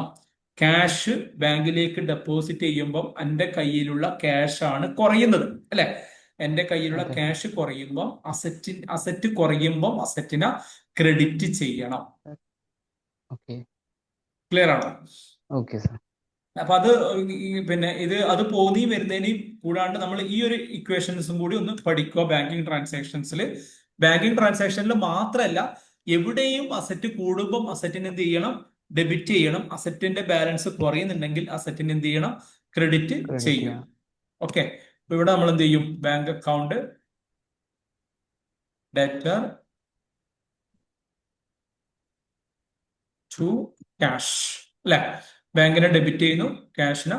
ക്യാഷ് ബാങ്കിലേക്ക് ഡെപ്പോസിറ്റ് ചെയ്യുമ്പോൾ എന്റെ കയ്യിലുള്ള ക്യാഷ് ആണ് കുറയുന്നത് അല്ലെ. എന്റെ കയ്യിലുള്ള ക്യാഷ് കുറയുമ്പോൾ അസറ്റ് കുറയുമ്പോൾ അസറ്റിനെ ക്രെഡിറ്റ് ചെയ്യണം. ക്ലിയർ ആണോ?
Okay sir.
അപ്പൊ അത് പിന്നെ അത് പോന്നി വരുന്നതിന് കൂടാണ്ട് നമ്മൾ ഈ ഒരു ഇക്വേഷൻസും കൂടി ഒന്ന് പഠിക്കുക ബാങ്കിങ് ട്രാൻസാക്ഷൻസിൽ. ബാങ്കിങ് ട്രാൻസാക്ഷനിൽ മാത്രമല്ല, എവിടെയും അസറ്റ് കൂടുമ്പം അസറ്റിന് എന്ത് ചെയ്യണം? ഡെബിറ്റ് ചെയ്യണം. അസറ്റിന്റെ ബാലൻസ് കുറയുന്നുണ്ടെങ്കിൽ അസറ്റിന് എന്ത് ചെയ്യണം? ക്രെഡിറ്റ് ചെയ്യണം. ഓക്കെ. അപ്പൊ ഇവിടെ നമ്മൾ എന്ത് ചെയ്യും? Bank account debtor to cash അല്ലെ, ബാങ്കിനെ ഡെബിറ്റ് ചെയ്യുന്നു, ക്യാഷിനെ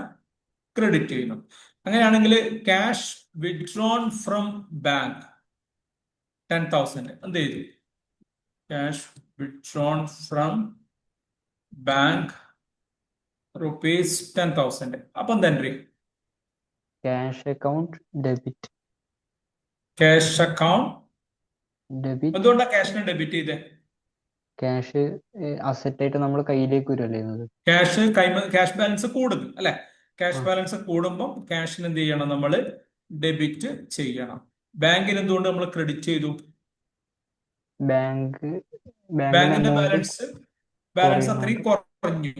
ക്രെഡിറ്റ് ചെയ്യുന്നു. അങ്ങനെയാണെങ്കിൽ ക്യാഷ് വിഡ്രോൺ ഫ്രം ബാങ്ക് 10,000 എന്ത് ചെയ്തു? Cash withdrawn from bank rupees 10,000. അപ്പൊ എന്താ entry?
Cash account debit.
Cash account
debit.
എന്തുകൊണ്ടാണ് ക്യാഷിനെ ഡെബിറ്റ് ചെയ്തേ?
ക്യാഷ് അസറ്റ് ആയിട്ട് നമ്മൾ കയ്യിലേക്ക് വരുമല്ലേ.
ക്യാഷ് ബാലൻസ് കൂടുന്നു അല്ലെ. ക്യാഷ് ബാലൻസ് കൂടുമ്പോൾ ക്യാഷിന് എന്ത് ചെയ്യണം? നമ്മൾ ഡെബിറ്റ് ചെയ്യണം. ബാങ്കിന് എന്തുകൊണ്ട് നമ്മൾ ക്രെഡിറ്റ് ചെയ്തു? ബാങ്കിന്റെ ബാലൻസ് അത്രയും കുറഞ്ഞു.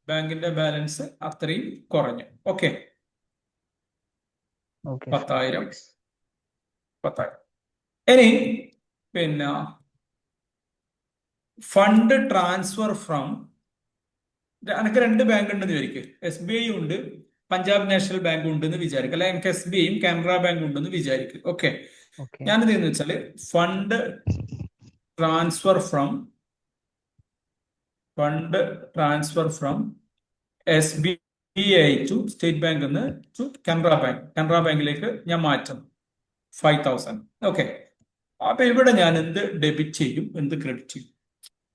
ബാങ്കിന്റെ ബാലൻസ് അത്രയും കുറഞ്ഞു. ഓക്കെ. 10,000. ഇനി പിന്നെ ഫണ്ട് ട്രാൻസ്ഫർ ഫ്രം, എനിക്ക് രണ്ട് ബാങ്ക് ഉണ്ടെന്ന് വിചാരിക്കും. SBI ഉണ്ട്, പഞ്ചാബ് നാഷണൽ ബാങ്ക് ഉണ്ടെന്ന് വിചാരിക്കും. അല്ലെ എനിക്ക് SBIയും കാനറ ബാങ്ക് ഉണ്ടെന്ന് വിചാരിക്കും. ഓക്കെ. ഞാനിത് എന്ന് വെച്ചാല് fund transfer from SBI to State Bank to Canara ബാങ്കിലേക്ക് ഞാൻ മാറ്റും 5,000. ഓക്കെ. അപ്പൊ ഇവിടെ ഞാൻ എന്ത് ഡെബിറ്റ് ചെയ്യും, എന്ത് ക്രെഡിറ്റ് ചെയ്യും?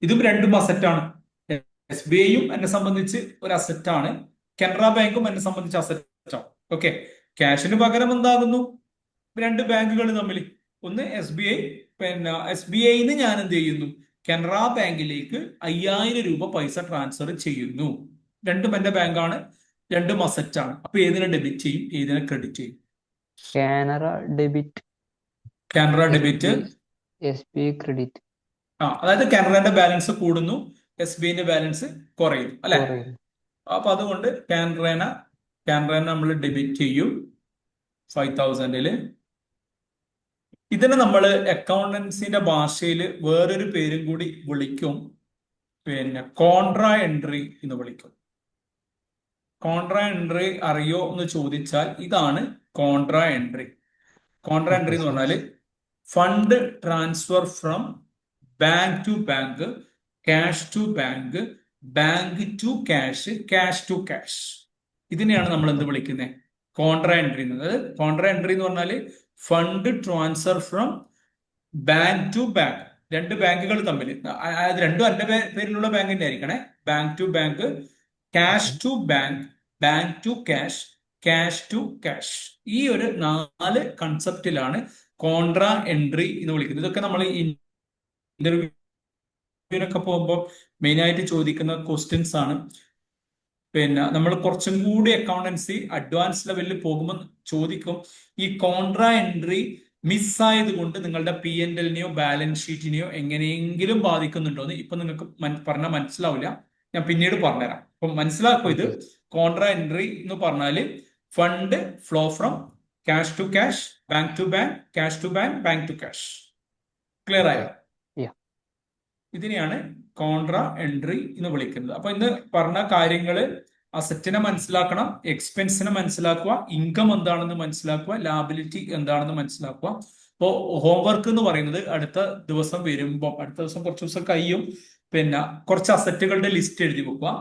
ഇതും രണ്ടും അസറ്റാണ്. SBIയും എന്നെ സംബന്ധിച്ച് ഒരു അസറ്റാണ്, കാനറ ബാങ്കും എന്നെ സംബന്ധിച്ച് അസറ്റാണ്. ഓക്കെ. ക്യാഷിന് പകരം എന്താകുന്നു? രണ്ട് ബാങ്കുകൾ തമ്മിൽ, ഒന്ന് SBI, പിന്നെ SBIന്ന് ഞാൻ എന്ത് ചെയ്യുന്നു? കാനറ ബാങ്കിലേക്ക് 5,000 രൂപ പൈസ ട്രാൻസ്ഫർ ചെയ്യുന്നു. രണ്ടും എന്റെ ബാങ്കാണ്, രണ്ടും അസറ്റാണ്. അപ്പൊ ഏതിനെ ഡെബിറ്റ് ചെയ്യും, ഏതിനെ ക്രെഡിറ്റ് ചെയ്യും?
Canara debit, SBI credit.
അതായത് കാനറയുടെ ബാലൻസ് കൂടുന്നു, SBIന്റെ ബാലൻസ് കുറയുന്നു അല്ലെ. അപ്പൊ അതുകൊണ്ട് കാനറനെ നമ്മൾ ഡെബിറ്റ് ചെയ്യും 5,000. ഇതിനെ നമ്മൾ അക്കൗണ്ടൻസിന്റെ ഭാഷയിൽ വേറൊരു പേരും കൂടി വിളിക്കും, പിന്നെ കോൺട്രാ എൻട്രി എന്ന് വിളിക്കും. കോൺട്രാ എൻട്രി അറിയോ എന്ന് ചോദിച്ചാൽ ഇതാണ് കോൺട്രാ എൻട്രി. കോൺട്രാ എൻട്രി എന്ന് പറഞ്ഞാല് fund transfer from bank to bank, cash to bank, bank to cash, cash to cash. ഇതിനെയാണ് നമ്മൾ എന്ത് വിളിക്കുന്നത്? കോൺട്രാ എൻട്രി എന്നത്. കോൺട്രാ എൻട്രി എന്ന് പറഞ്ഞാല് fund transfer from bank to bank, രണ്ട് ബാങ്കുകൾ തമ്മിൽ, അതായത് രണ്ടും എന്റെ പേരിലുള്ള ബാങ്കിന്റെ ആയിരിക്കണേ. Bank to bank, cash to bank, bank to cash, cash to cash. ഈ ഒരു 4 കൺസെപ്റ്റിലാണ് കോൺട്രാ എൻട്രി എന്ന് വിളിക്കുന്നത്. ഇതൊക്കെ നമ്മൾ ഇന്റർവ്യൂവിനൊക്കെ പോകുമ്പോൾ മെയിൻ ആയിട്ട് ചോദിക്കുന്ന ക്വസ്റ്റ്യൻസ് ആണ്. പിന്നെ നമ്മൾ കുറച്ചും കൂടി അക്കൗണ്ടൻസി അഡ്വാൻസ് ലെവലിൽ പോകുമ്പോൾ ചോദിക്കും, ഈ കോൺട്രാ എൻട്രി മിസ്സായത് കൊണ്ട് നിങ്ങളുടെ P&L-നെയോ ബാലൻസ് ഷീറ്റിനെയോ എങ്ങനെയെങ്കിലും ബാധിക്കുന്നുണ്ടോ എന്ന് ഇപ്പൊ നിങ്ങൾക്ക് പറഞ്ഞാൽ മനസ്സിലാവില്ല, ഞാൻ പിന്നീട് പറഞ്ഞുതരാം. അപ്പൊ മനസ്സിലാക്കും, ഇത്
Okay.
കോൺട്രാ എൻട്രി എന്ന് പറഞ്ഞാല് fund flow from cash to cash, bank to bank, cash to bank, bank to cash. Clear ആയോ?
Yeah.
ഇതിനെയാണ് കോൺട്രാ എൻട്രി എന്ന് വിളിക്കുന്നത്. അപ്പൊ ഇന്ന് പറഞ്ഞ കാര്യങ്ങള്, അസറ്റിനെ മനസ്സിലാക്കണം, എക്സ്പെൻസിനെ മനസ്സിലാക്കുക, ഇൻകം എന്താണെന്ന് മനസ്സിലാക്കുക, ലാബിലിറ്റി എന്താണെന്ന് മനസ്സിലാക്കുക. അപ്പോ ഹോംവർക്ക് എന്ന് പറയുന്നത് അടുത്ത ദിവസം വരുമ്പോൾ, അടുത്ത ദിവസം കുറച്ച് ദിവസം കഴിയും, പിന്നെ കുറച്ച് അസറ്റുകളുടെ ലിസ്റ്റ് എഴുതി വെക്കുക,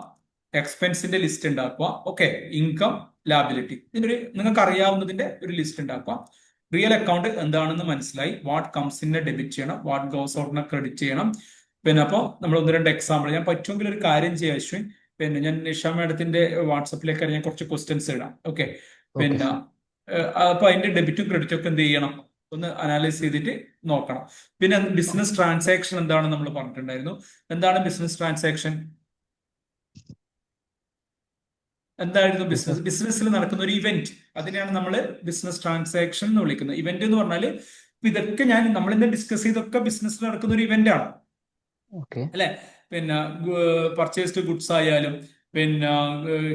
എക്സ്പെൻസിന്റെ ലിസ്റ്റ് ഉണ്ടാക്കുക, ഓക്കെ, ഇൻകം, ലാബിലിറ്റി, ഇതിനൊരു നിങ്ങൾക്ക് അറിയാവുന്നതിന്റെ ഒരു ലിസ്റ്റ് ഉണ്ടാക്കുക. റിയൽ അക്കൗണ്ട് എന്താണെന്ന് മനസ്സിലായി, വാട്ട് കംസിനെ ഡെബിറ്റ് ചെയ്യണം, വാട്ട് ഗോസ് ഔട്ടിനെ ക്രെഡിറ്റ് ചെയ്യണം. പിന്നെ അപ്പോൾ നമ്മൾ 1-2 എക്സാമ്പിൾ, ഞാൻ പറ്റുമെങ്കിൽ ഒരു കാര്യം ചെയ്യാം അശ്വിൻ, പിന്നെ ഞാൻ നിഷ മാഡത്തിന്റെ വാട്സപ്പിലേക്ക് ഞാൻ കുറച്ച് ക്വസ്റ്റ്യൻസ് ഇടാം, ഓക്കെ.
Okay,
പിന്നെ
sir.
അപ്പൊ അതിന്റെ ഡെബിറ്റും ക്രെഡിറ്റും ഒക്കെ എന്ത് ചെയ്യണം, ഒന്ന് അനാലൈസ് ചെയ്തിട്ട് നോക്കണം. പിന്നെ ബിസിനസ് ട്രാൻസാക്ഷൻ എന്താണെന്ന് നമ്മൾ പറഞ്ഞിട്ടുണ്ടായിരുന്നു. എന്താണ് ബിസിനസ് ട്രാൻസാക്ഷൻ? എന്തായിരുന്നു
Yes, sir.
ബിസിനസ്സിൽ നടക്കുന്ന ഒരു ഇവന്റ്, അതിനെയാണ് നമ്മൾ ബിസിനസ് ട്രാൻസാക്ഷൻ എന്ന് വിളിക്കുന്നത്. ഇവന്റ് എന്ന് പറഞ്ഞാൽ ഇതൊക്കെ നമ്മൾ ഇന്ന് ഡിസ്കസ് ചെയ്തൊക്കെ ബിസിനസ്സിൽ നടക്കുന്ന ഒരു ഇവന്റ് ആണ്,
Okay.
അല്ലെ? പിന്നെ പർച്ചേസ്ഡ് ഗുഡ്സ് ആയാലും, പിന്നെ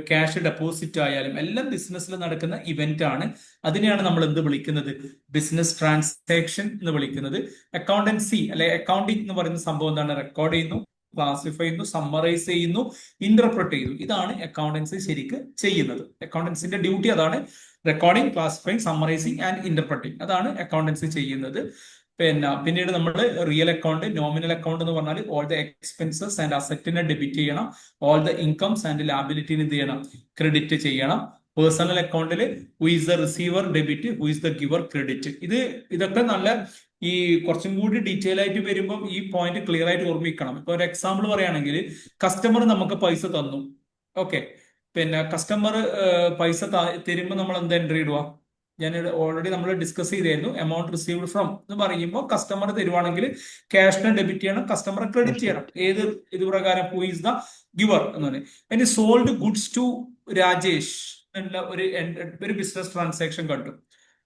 ക്യാഷ് ഡെപ്പോസിറ്റ് ആയാലും എല്ലാം ബിസിനസ്സിൽ നടക്കുന്ന ഇവന്റ് ആണ്. അതിനെയാണ് നമ്മൾ എന്ത് വിളിക്കുന്നത്? ബിസിനസ് ട്രാൻസാക്ഷൻ എന്ന് വിളിക്കുന്നത്. അക്കൗണ്ടൻസി അല്ലെ അക്കൗണ്ടിങ് എന്ന് പറയുന്ന സംഭവം എന്താണ്? റെക്കോർഡ് ചെയ്യുന്നു, ക്ലാസിഫൈ ചെയ്യുന്നു, സമ്മറൈസ് ചെയ്യുന്നു, ഇന്റർപ്രറ്റ് ചെയ്യുന്നു. ഇതാണ് അക്കൗണ്ടൻസി ശരിക്ക് ചെയ്യുന്നത്. അക്കൗണ്ടൻസിന്റെ ഡ്യൂട്ടി അതാണ്. Recording, classifying, summarising and interpreting, അതാണ് അക്കൗണ്ടൻസി ചെയ്യുന്നത്. പിന്നീട് നമ്മൾ റിയൽ അക്കൗണ്ട്, നോമിനൽ അക്കൗണ്ട് എന്ന് പറഞ്ഞാൽ ഓൾ ദ എക്സ്പെൻസസ് ആൻഡ് അസറ്റിനെ ഡെബിറ്റ് ചെയ്യണം, ഓൾ ദ ഇൻകംസ് ആൻഡ് ലാബിലിറ്റിനെ എന്ത് ചെയ്യണം? ക്രെഡിറ്റ് ചെയ്യണം. പേഴ്സണൽ അക്കൗണ്ടിൽ who is the receiver debit, who is the giver credit. ഇതൊക്കെ നല്ല ഈ കുറച്ചും കൂടി ഡീറ്റെയിൽ ആയിട്ട് വരുമ്പോൾ ഈ പോയിന്റ് ക്ലിയർ ആയിട്ട് ഓർമ്മിക്കണം. ഇപ്പൊ ഒരു എക്സാമ്പിൾ പറയുകയാണെങ്കിൽ, കസ്റ്റമർ നമുക്ക് പൈസ തന്നു, ഓക്കെ. പിന്നെ കസ്റ്റമർ പൈസ തരുമ്പോൾ നമ്മൾ എന്താ എൻട്രി ഇടുക? ഞാൻ ഓൾറെഡി നമ്മൾ ഡിസ്കസ് ചെയ്തായിരുന്നു. എമൗണ്ട് റിസീവ്ഡ് ഫ്രം എന്ന് പറയുമ്പോൾ കസ്റ്റമർ തരുവാണെങ്കിൽ ക്യാഷിനെ ഡെബിറ്റ് ചെയ്യണം, കസ്റ്റമറെ ക്രെഡിറ്റ് ചെയ്യണം. ഇത് പ്രകാരം ഹു ഈസ് ദ ഗിവർ എന്ന് പറയും. ഇനി സോൾഡ് ഗുഡ്സ് ടു രാജേഷ് എന്നുള്ള ഒരു ബിസിനസ് ട്രാൻസാക്ഷൻ കണ്ടു,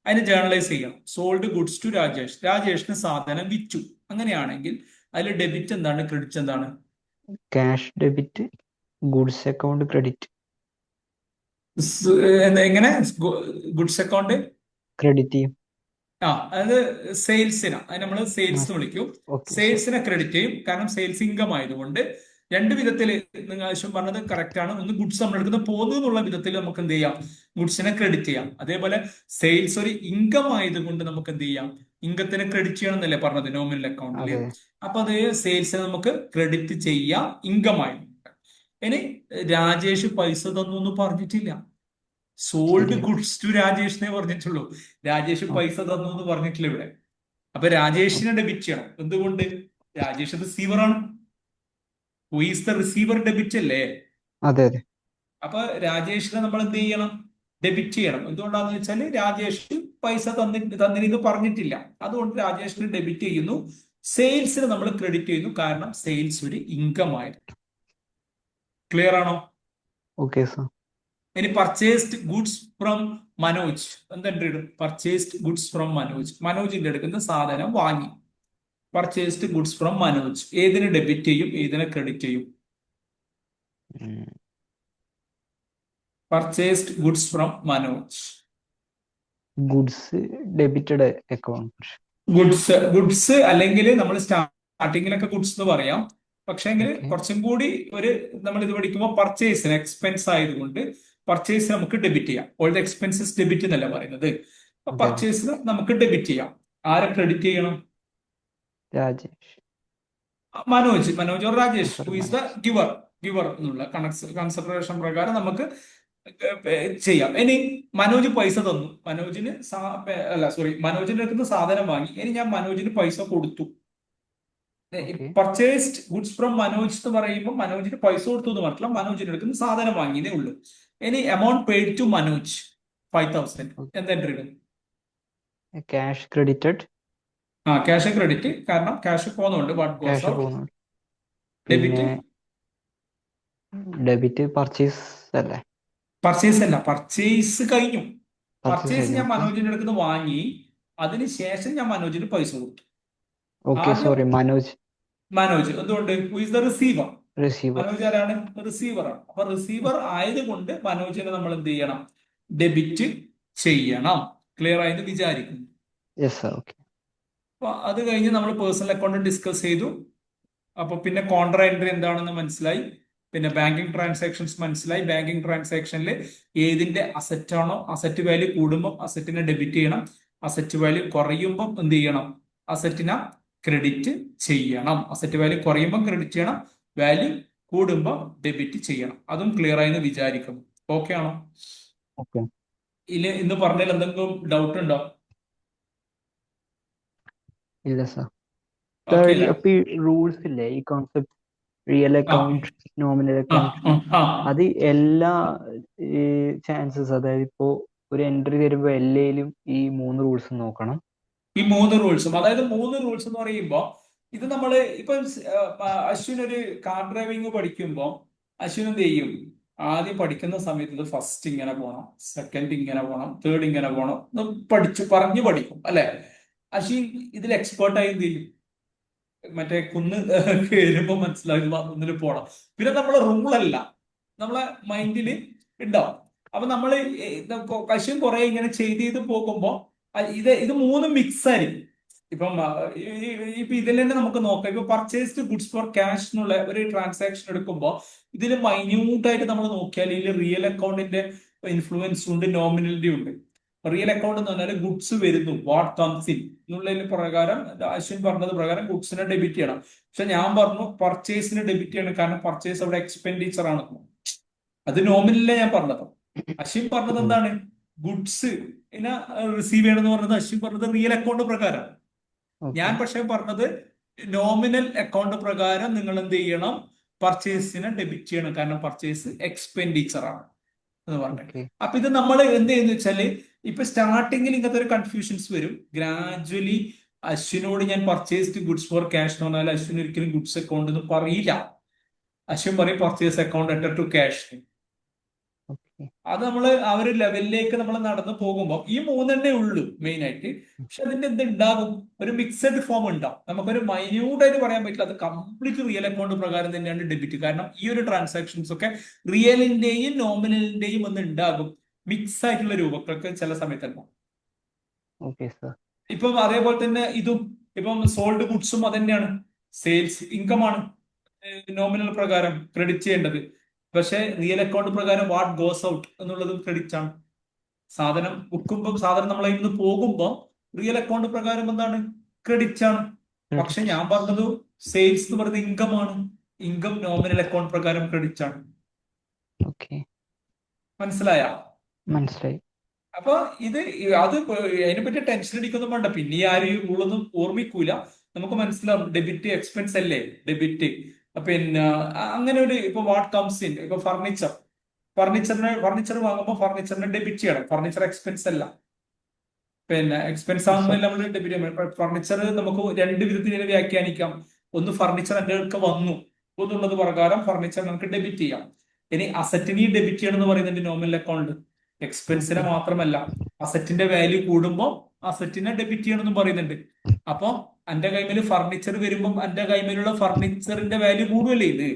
അതിന് ജേർണലൈസ് ചെയ്യണം. സോൾഡ് ഗുഡ്സ് ടു രാജേഷ്, രാജേഷിന് സാധനം വിറ്റു. അങ്ങനെയാണെങ്കിൽ അതിൽ ഡെബിറ്റ് എന്താണ്, ക്രെഡിറ്റ് എന്താണ്?
Cash debit, goods account credit.
എങ്ങനെ ഗുഡ്സ് അക്കൗണ്ട്
Credit ചെയ്യും.
അതായത് സെയിൽസിന്, അത് നമ്മൾ സെയിൽസ് എന്ന് വിളിക്കും.
Okay, sir.
സെയിൽസിനെ ക്രെഡിറ്റ് ചെയ്യും, കാരണം സെയിൽസ് ഇൻകം ആയതുകൊണ്ട്. രണ്ട് വിധത്തിൽ നിങ്ങൾ ആവശ്യം പറഞ്ഞത് കറക്റ്റ് ആണ്. ഒന്ന് ഗുഡ്സ് നമ്മൾ എടുക്കുന്ന പോകുന്നു എന്നുള്ള വിധത്തിൽ നമുക്ക് എന്ത് ചെയ്യാം? ഗുഡ്സിനെ ക്രെഡിറ്റ് ചെയ്യാം. അതേപോലെ സെയിൽസ് ഒരു ഇൻകം ആയതുകൊണ്ട് നമുക്ക് എന്ത് ചെയ്യാം? ഇൻകത്തിനെ ക്രെഡിറ്റ് ചെയ്യണം എന്നല്ലേ പറഞ്ഞത് നോമിനൽ അക്കൗണ്ടിൽ.
അതെ.
അപ്പൊ അത് സെയിൽസിനെ നമുക്ക് ക്രെഡിറ്റ് ചെയ്യാം ഇൻകം ആയതുകൊണ്ട്. ഇനി രാജേഷ് പൈസ തന്നു എന്ന് പറഞ്ഞിട്ടില്ല, സോൾഡ്
ശരിയാ.
ഗുഡ്സ് ടു രാജേഷിനെ പറഞ്ഞിട്ടുള്ളൂ. രാജേഷ് പൈസ തന്നു എന്ന് പറഞ്ഞിട്ടില്ല ഇവിടെ. അപ്പൊ രാജേഷിനെ ഡെബിറ്റ് ചെയ്യണം. എന്തുകൊണ്ട്? രാജേഷ് റിസീവർ ആണ്. Who is the receiver debit അല്ലേ?
അതെ അതെ.
അപ്പൊ രാജേഷിനെ നമ്മൾ എന്ത് ചെയ്യണം? ഡെബിറ്റ് ചെയ്യണം. എന്തുകൊണ്ടാന്ന് വെച്ചാൽ രാജേഷ് പൈസ തന്നിരുന്നു പറഞ്ഞിട്ടില്ല, അതുകൊണ്ട് രാജേഷിന് ഡെബിറ്റ് ചെയ്യുന്നു. സെയിൽസിന് നമ്മൾ ക്രെഡിറ്റ് ചെയ്യുന്നു, കാരണം സെയിൽസ് ഒരു ഇൻകം ആയിരുന്നു. ക്ലിയർ ആണോ?
Okay, sir.
ഇനി പർച്ചേസ്ഡ് ഗുഡ്സ് ഫ്രം മനോജ്, എന്താ എൻട്രി ഇടും? പർച്ചേസ്ഡ് ഗുഡ്സ് ഫ്രം മനോജ്, മനോജിന്റെ അടുക്കുന്ന സാധനം വാങ്ങി. പർച്ചേസ്ഡ് ഗുഡ്സ് ഫ്രം മനോജ് ഏതിനെ ഡെബിറ്റ് ചെയ്യും, ഏതിനെ ക്രെഡിറ്റ് ചെയ്യും? Purchased goods from Manoj,
Goods debited account.
Goods അല്ലെങ്കിൽ നമ്മൾ സ്റ്റാർട്ടിങ്ങിലൊക്കെ ഗുഡ്സ് എന്ന് പറയാം. പക്ഷേങ്കിൽ
Okay.
കുറച്ചും കൂടി നമ്മൾ ഇത് പഠിക്കുമ്പോൾ പർച്ചേസിന് എക്സ്പെൻസ് ആയതുകൊണ്ട് പർച്ചേസ് നമുക്ക് ഡെബിറ്റ് ചെയ്യാം. ഓൾ ദ എക്സ്പെൻസസ് ഡെബിറ്റ് എന്നല്ല പറയുന്നത്.
അതെ.
പർച്ചേസിന് നമുക്ക് ഡെബിറ്റ് ചെയ്യാം. ആരെ ക്രെഡിറ്റ് ചെയ്യണം?
Rajesh.
Manoj or Rajesh, who is the giver എന്നുള്ള കൺസിഡറേഷൻ പ്രകാരം നമുക്ക് ചെയ്യാം. ഇനി മനോജ് പൈസ തന്നു, മനോജിന്റെ അടുത്ത് സാധനം വാങ്ങി. ഇനി ഞാൻ മനോജിന് പൈസ കൊടുത്തു.
Okay.
Purchased goods from Manoj എന്ന് പറയുമ്പോൾ മനോജിന് പൈസ കൊടുത്തു എന്ന് പറഞ്ഞില്ല, മനോജിന്റെ അടുത്ത് സാധനം വാങ്ങിയതേ ഉള്ളൂ. ഇനി എമൗണ്ട് പെയ്ഡ് ടു മനോജ്, 5,000 എന്താ എൻട്രി ഇടും?
ക്യാഷ് ക്രെഡിറ്റഡ്,
ക്യാഷ് ക്രെഡിറ്റ്, കാരണം ക്യാഷ് പോകുന്നുണ്ട്, വാട്ട് ഗോസ്
ക്യാഷ്
ഔട്ട്.
പോകുന്നുണ്ട്.
ഡെബിറ്റ്,
പിന്നെ ഡെബിറ്റ് പർച്ചേസ് അല്ലേ?
പർച്ചേസ് അല്ല, പർച്ചേസ് കഴിഞ്ഞു.
പർച്ചേസ്
പർച്ചേസ്
കഴിഞ്ഞു.
ഞാൻ
ഓക്കെ
മനോജിന്റെ അടുത്ത് നിന്ന് വാങ്ങി, അതിനുശേഷം ഞാൻ മനോജിന് പൈസ കൊടുത്തു.
ഓക്കെ,
ആദ്യം
സോറി, മനോജ്
മനോജ്, എന്തുകൊണ്ട്? Who is the receiver?
Receiver.
Manoj ആരാണ്? റിസീവർ ആണ്. അപ്പൊ റിസീവർ ആയതുകൊണ്ട് മനോജിനെ നമ്മൾ എന്ത് ചെയ്യണം? ഡെബിറ്റ് ചെയ്യണം. ക്ലിയർ ആയെന്ന് വിചാരിക്കുന്നു.
Yes sir. ഓക്കെ
അപ്പൊ അത് കഴിഞ്ഞ് നമ്മൾ പേഴ്സണൽ അക്കൗണ്ട് ഡിസ്കസ് ചെയ്തു. അപ്പൊ പിന്നെ കോൺട്രാ എൻട്രി എന്താണെന്ന് മനസ്സിലായി. പിന്നെ ബാങ്കിങ് ട്രാൻസാക്ഷൻസ് മനസ്സിലായി. ബാങ്കിങ് ട്രാൻസാക്ഷനിൽ ഏതിന്റെ അസറ്റ് ആണോ, അസറ്റ് വാല്യൂ കൂടുമ്പോൾ അസറ്റിനെ ഡെബിറ്റ് ചെയ്യണം, അസറ്റ് വാല്യൂ കുറയുമ്പോൾ എന്ത് ചെയ്യണം? അസറ്റിനെ ക്രെഡിറ്റ് ചെയ്യണം. അസറ്റ് വാല്യൂ കുറയുമ്പോൾ ക്രെഡിറ്റ് ചെയ്യണം, വാല്യൂ കൂടുമ്പോൾ ഡെബിറ്റ് ചെയ്യണം. അതും ക്ലിയർ ആയെന്ന് വിചാരിക്കുന്നു. ഓക്കെ ആണോ?
ഓക്കെ.
ഇന്ന് പറഞ്ഞതിൽ എന്തെങ്കിലും ഡൗട്ട് ഉണ്ടോ?
ഇല്ല സർ.
ഓക്കെ
സർ,
അല്ലേ?
അപ്പൊ ഈ റൂൾസ് ഇല്ലേ, ഈ കോൺസെപ്റ്റ് റിയൽ
ആ
അക്കൗണ്ട്, നോമിനൽ
ആ
അക്കൗണ്ട്,
ആ ആ
അത് എല്ലാ ചാൻസസ്, അതായത് ഇപ്പോ ഒരു എൻട്രി തരുമ്പോ എല്ലായിലും ഈ 3 റൂൾസ് നോക്കണം?
ഈ 3 റൂൾസും, അതായത് 3 റൂൾസ് എന്ന് പറയുമ്പോൾ ഇത് നമ്മൾ ഇപ്പൊ അശ്വിൻ ഒരു കാർ ഡ്രൈവിംഗ് പഠിക്കുമ്പോൾ അശ്വിൻ എന്ത് ചെയ്യും? ആദ്യം പഠിക്കുന്ന സമയത്ത് ഇത് ഫസ്റ്റ് ഇങ്ങനെ പോകണം, സെക്കൻഡ് ഇങ്ങനെ പോകണം, തേർഡ് ഇങ്ങനെ പോകണം എന്ന് പറഞ്ഞു പഠിക്കും അല്ലെ? അശ്വിൻ ഇതിൽ എക്സ്പേർട്ടായി എന്ത് ചെയ്യും? മറ്റേ കുന്ന് കയറുമ്പോ മനസ്സിലാകും ഒന്നിൽ പോണം. പിന്നെ നമ്മളെ റൂളല്ല, നമ്മളെ മൈൻഡില് ഉണ്ടാവും. അപ്പൊ നമ്മള് കശ്യം കുറെ ഇങ്ങനെ ചെയ്ത് പോകുമ്പോ ഇത് മൂന്നും മിക്സ് ആയിരിക്കും. ഇപ്പം ഇപ്പൊ ഇതിൽ തന്നെ നമുക്ക് നോക്കാം. ഇപ്പൊ പർച്ചേസ്ഡ് ഗുഡ്സ് ഫോർ ക്യാഷ് എന്നുള്ള ഒരു ട്രാൻസാക്ഷൻ എടുക്കുമ്പോൾ ഇതിൽ മൈന്യൂട്ടായിട്ട് നമ്മൾ നോക്കിയാൽ ഇതിൽ റിയൽ അക്കൗണ്ടിന്റെ ഇൻഫ്ലുവൻസ് ഉണ്ട്, നോമിനലിറ്റി ഉണ്ട്. റിയൽ അക്കൗണ്ട് എന്ന് പറഞ്ഞാൽ ഗുഡ്സ് വരുന്നു, വാട്ട് കംസ് ഇൻ എന്നുള്ളതിന് പ്രകാരം അശ്വിൻ പറഞ്ഞത് പ്രകാരം ഗുഡ്സിനെ ഡെബിറ്റ് ചെയ്യണം. പക്ഷെ ഞാൻ പറഞ്ഞു പർച്ചേസിന് ഡെബിറ്റ് ചെയ്യണം, കാരണം പർച്ചേസ് അവിടെ എക്സ്പെൻഡിച്ചർ ആണ്. അത് നോമിനല്ലേ ഞാൻ പറഞ്ഞത്. അശ്വിൻ പറഞ്ഞത് എന്താണ്? ഗുഡ്സ് ഇനെ റിസീവ് ചെയ്യണം എന്ന് പറഞ്ഞത് അശ്വിൻ പറഞ്ഞത് റിയൽ അക്കൗണ്ട് പ്രകാരം. ഞാൻ പക്ഷെ പറഞ്ഞത് നോമിനൽ അക്കൗണ്ട് പ്രകാരം നിങ്ങൾ എന്ത് ചെയ്യണം? പർച്ചേസിനെ ഡെബിറ്റ് ചെയ്യണം, കാരണം പർച്ചേസ് എക്സ്പെൻഡിച്ചർ ആണ് എന്ന് പറഞ്ഞത്. അപ്പൊ ഇത് നമ്മൾ എന്ത് ചെയ്യുന്ന വെച്ചാല്, ഇപ്പൊ സ്റ്റാർട്ടിങ്ങിൽ ഇങ്ങനത്തെ ഒരു കൺഫ്യൂഷൻസ് വരും. ഗ്രാജുവലി അശ്വിനോട് ഞാൻ പർച്ചേസ്ഡ് ഗുഡ്സ് ഫോർ ക്യാഷ് എന്ന് പറഞ്ഞാൽ അശ്വിൻ ഒരിക്കലും ഗുഡ്സ് അക്കൗണ്ട് എന്ന് പറയില്ല. അശ്വിൻ പറയും purchase account enter to cash. അത് നമ്മൾ ആ ഒരു ലെവലിലേക്ക് നമ്മൾ നടന്നു പോകുമ്പോൾ ഈ 3 ഉള്ളൂ മെയിൻ ആയിട്ട്. പക്ഷെ അതിന്റെ എന്ത് ഉണ്ടാകും? ഒരു മിക്സഡ് ഫോം ഉണ്ടാവും. നമുക്കൊരു മൈന്യൂട്ടായിട്ട് പറയാൻ പറ്റില്ല. അത് കംപ്ലീറ്റ് റിയൽ അക്കൗണ്ട് പ്രകാരം തന്നെയാണ് ഡെബിറ്റ്. കാരണം ഈ ഒരു ട്രാൻസാക്ഷൻസ് ഒക്കെ റിയലിന്റെയും നോമിനലിന്റെയും ഒന്ന് ഉണ്ടാകും, മിക്സ് ആയിട്ടുള്ള രൂപങ്ങളൊക്കെ ചില സമയത്തുണ്ടാവും. ഇപ്പം അതേപോലെ തന്നെ ഇതും, ഇപ്പം സോൾഡ് ഗുഡ്സും അത് തന്നെയാണ്, സെയിൽസ് ഇൻകം ആണ് നോമിനൽ പ്രകാരം ക്രെഡിറ്റ് ചെയ്യേണ്ടത്. പക്ഷെ റിയൽ അക്കൗണ്ട് പ്രകാരം വാട്ട് ഗോസ് ഔട്ട് എന്നുള്ളതും ക്രെഡിറ്റ് ആണ്. സാധനം വിൽക്കുമ്പോൾ, സാധനം നമ്മളെ ഇന്ന് പോകുമ്പോൾ റിയൽ അക്കൗണ്ട് പ്രകാരം എന്താണ്? ക്രെഡിറ്റ് ആണ്. പക്ഷെ ഞാൻ പറഞ്ഞത് സെയിൽസ് എന്ന് പറയുന്നത് ഇൻകം ആണ്. ഇൻകം നോമിനൽ അക്കൗണ്ട് പ്രകാരം ക്രെഡിറ്റ് ആണ്. മനസ്സിലായ?
മനസ്സിലായി.
അപ്പൊ അത് അതിനെപ്പറ്റി ടെൻഷൻ അടിക്കൊന്നും വേണ്ട. പിന്നെ ആരും ഈ റൂളൊന്നും ഓർമ്മിക്കൂല. നമുക്ക് മനസ്സിലാവും ഡെബിറ്റ് എക്സ്പെൻസ് അല്ലേ, ഡെബിറ്റ്. പിന്നെ അങ്ങനെ ഒരു ഇപ്പൊ വാട്ട് കംസ് ഇൻ, ഇപ്പൊ ഫർണിച്ചർ വാങ്ങുമ്പോൾ ഫർണിച്ചറിനെ ഡെബിറ്റ് ചെയ്യണം. ഫർണിച്ചർ എക്സ്പെൻസ് അല്ല, പിന്നെ എക്സ്പെൻസ് ആവുന്നതിൽ നമ്മൾ ഡെബിറ്റ് ചെയ്യണം. ഫർണിച്ചർ നമുക്ക് 2 വിധത്തിൽ വ്യാഖ്യാനിക്കാം. ഒന്ന്, ഫർണിച്ചർ എന്റെ അടുത്ത് വന്നു എന്നുള്ളത് പ്രകാരം ഫർണിച്ചർ നമുക്ക് ഡെബിറ്റ് ചെയ്യാം. ഇനി അസറ്റിനെ ഡെബിറ്റ് ചെയ്യണം എന്ന് പറയുന്നുണ്ട് നോമിനൽ അക്കൗണ്ട്. എക്സ്പെൻസിനെ മാത്രമല്ല, അസറ്റിന്റെ വാല്യൂ കൂടുമ്പോൾ അസറ്റിനെ ഡെബിറ്റ് ചെയ്യണം എന്ന് പറയുന്നുണ്ട്. അപ്പൊ എന്റെ കൈമേൽ ഫർണിച്ചർ വരുമ്പോൾ എന്റെ കൈമേലുള്ള ഫർണിച്ചറിന്റെ വാല്യൂ കൂടുമല്ലേ ഇത്?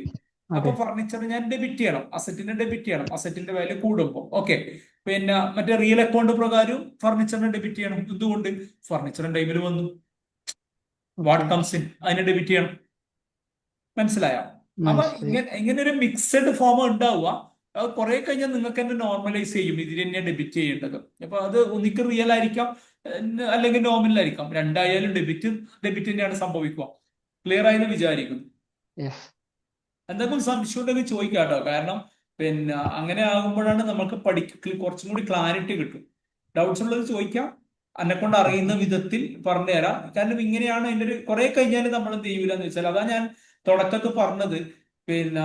അപ്പൊ ഫർണിച്ചർ ഞാൻ ഡെബിറ്റ് ചെയ്യണം, അസറ്റിനെ ഡെബിറ്റ് ചെയ്യണം, അസറ്റിന്റെ വാല്യൂ കൂടുമ്പോൾ. ഓക്കെ. പിന്നെ മറ്റേ റിയൽ അക്കൗണ്ട് പ്രകാരം ഫർണിച്ചറിനെ ഡെബിറ്റ് ചെയ്യണം. എന്തുകൊണ്ട്? ഫർണിച്ചറിന്റെ ടൈമിൽ വന്നു, വാട്ട് കംസ് ഇൻ, അതിനെ ഡെബിറ്റ് ചെയ്യണം. മനസ്സിലായോ? അപ്പൊ ഇങ്ങനെ ഒരു മിക്സഡ് ഫോം ഉണ്ടാവുക. അത് കുറെ കഴിഞ്ഞാൽ നിങ്ങൾക്ക് തന്നെ നോർമലൈസ് ചെയ്യും, ഇതിൽ തന്നെ ഡെബിറ്റ് ചെയ്യേണ്ടത്. അപ്പൊ അത് ഒന്നിക്ക് റിയൽ ആയിരിക്കാം, അല്ലെങ്കിൽ നോമിനൽ ആയിരിക്കാം. രണ്ടായാലും ഡെബിറ്റ് തന്നെയാണ് സംഭവിക്കുക. ക്ലിയർ ആയെന്ന് വിചാരിക്കുന്നു. എന്തെങ്കിലും സംശയം ഉണ്ടെങ്കിൽ ചോദിക്കാം കേട്ടോ. കാരണം പിന്നെ അങ്ങനെ ആകുമ്പോഴാണ് നമുക്ക് കുറച്ചും കൂടി ക്ലാരിറ്റി കിട്ടും. ഡൗട്ട്സ് ഉള്ളത് ചോദിക്കാം, എന്നെ കൊണ്ട് അറിയുന്ന വിധത്തിൽ പറഞ്ഞുതരാം. കാരണം ഇങ്ങനെയാണ് അതിന്റെ ഒരു കുറെ കഴിഞ്ഞാൽ നമ്മൾ എന്ത് ചെയ്യൂല എന്ന് വെച്ചാൽ, അതാ ഞാൻ തുടക്കത്തിൽ പറഞ്ഞത്. പിന്നെ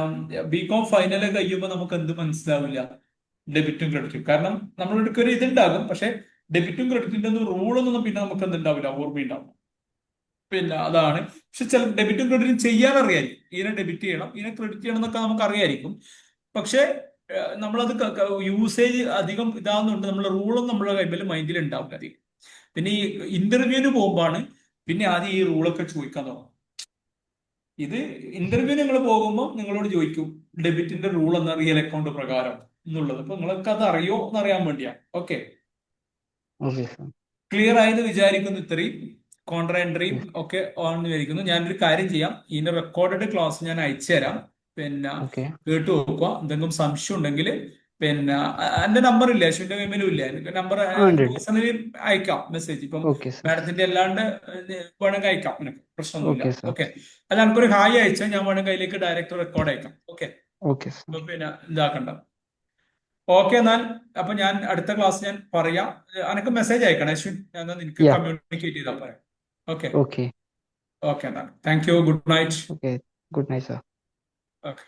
ബികോം ഫൈനൽ കഴിയുമ്പോൾ നമുക്ക് എന്ത് മനസ്സിലാവില്ല? ഡെബിറ്റും ക്രെഡിറ്റും. കാരണം നമ്മളുടെ ഒരു ഇതുണ്ടാകും, പക്ഷെ ഡെബിറ്റും ക്രെഡിറ്റിന്റെ ഒന്നും റൂളൊന്നും പിന്നെ നമുക്ക് എന്തുണ്ടാവില്ല, ഓർമ്മയുണ്ടാവും. പിന്നെ അതാണ്. പക്ഷെ ചില ഡെബിറ്റും ക്രെഡിറ്റും ചെയ്യാൻ അറിയായിരിക്കും. ഇതിനെ ഡെബിറ്റ് ചെയ്യണം, ഇതിനെ ക്രെഡിറ്റ് ചെയ്യണം എന്നൊക്കെ നമുക്ക് അറിയായിരിക്കും. പക്ഷെ നമ്മളത് യൂസേജ് അധികം ഇതാകുന്നുണ്ട്, നമ്മളെ റൂളൊന്നും നമ്മുടെ കൈമിൽ മൈൻഡിൽ ഉണ്ടാവില്ല അധികം. പിന്നെ ഈ ഇന്റർവ്യൂവിന് പോകുമ്പോഴാണ് പിന്നെ ആദ്യം ഈ റൂളൊക്കെ ചോദിക്കാൻ തുടങ്ങും. ഇത് ഇന്റർവ്യൂ നിങ്ങൾ പോകുമ്പോൾ നിങ്ങളോട് ചോദിക്കും ഡെബിറ്റിന്റെ റൂൾ എന്ന റിയൽ അക്കൗണ്ട് പ്രകാരം എന്നുള്ളത്. അപ്പൊ നിങ്ങൾക്ക് അത് അറിയോ എന്നറിയാൻ വേണ്ടിയാ. Okay,
okay sir.
ക്ലിയർ ആയെന്ന് വിചാരിക്കുന്നു. ഇത്രയും കോൺട്രാ എൻട്രിയും
യെസ്.
ഒക്കെ ആണെന്ന് വിചാരിക്കുന്നു. ഞാനൊരു കാര്യം ചെയ്യാം, ഇതിന്റെ റെക്കോർഡഡ് ക്ലാസ് ഞാൻ അയച്ചു തരാം. പിന്നെ
ഓക്കെ.
കേട്ടു നോക്കുക. എന്തെങ്കിലും സംശയം ഉണ്ടെങ്കിൽ പിന്നെ എന്റെ നമ്പർ ഇല്ല, അശ്വിന്റെ കൈമേലും ഇല്ല, എനിക്ക് നമ്പർ
ആ, ഉണ്ട് ഉണ്ട്.
പേഴ്സണലി അയക്കാം മെസ്സേജ്. ഇപ്പം
ഓക്കെ സർ.
മാഡത്തിന്റെ അല്ലാണ്ട് വേണമെങ്കിൽ അയക്കാം, എനിക്ക് പ്രശ്നമൊന്നുമില്ല.
Okay sir.
ഓക്കെ, അല്ല എനിക്കൊരു ഹായ് അയച്ചാൽ ഞാൻ വേണമെങ്കിൽ അതിലേക്ക് ഡയറക്റ്റ് റെക്കോർഡ് അയക്കാം. Okay,
okay sir.
അപ്പൊ പിന്നെ ഇതാക്കണ്ട. ഓക്കെ എന്നാൽ. അപ്പൊ ഞാൻ അടുത്ത ക്ലാസ് ഞാൻ പറയാം. എനക്ക് മെസ്സേജ് അയക്കണം അശ്വിൻ, ഞാൻ നിനക്ക്
യാ.
കമ്മ്യൂണിക്കേറ്റ് ചെയ്താൽ പറയാം. Okay
okay.
ഓക്കെ എന്നാൽ thank you, good night.
Okay. Good night sir.
Okay.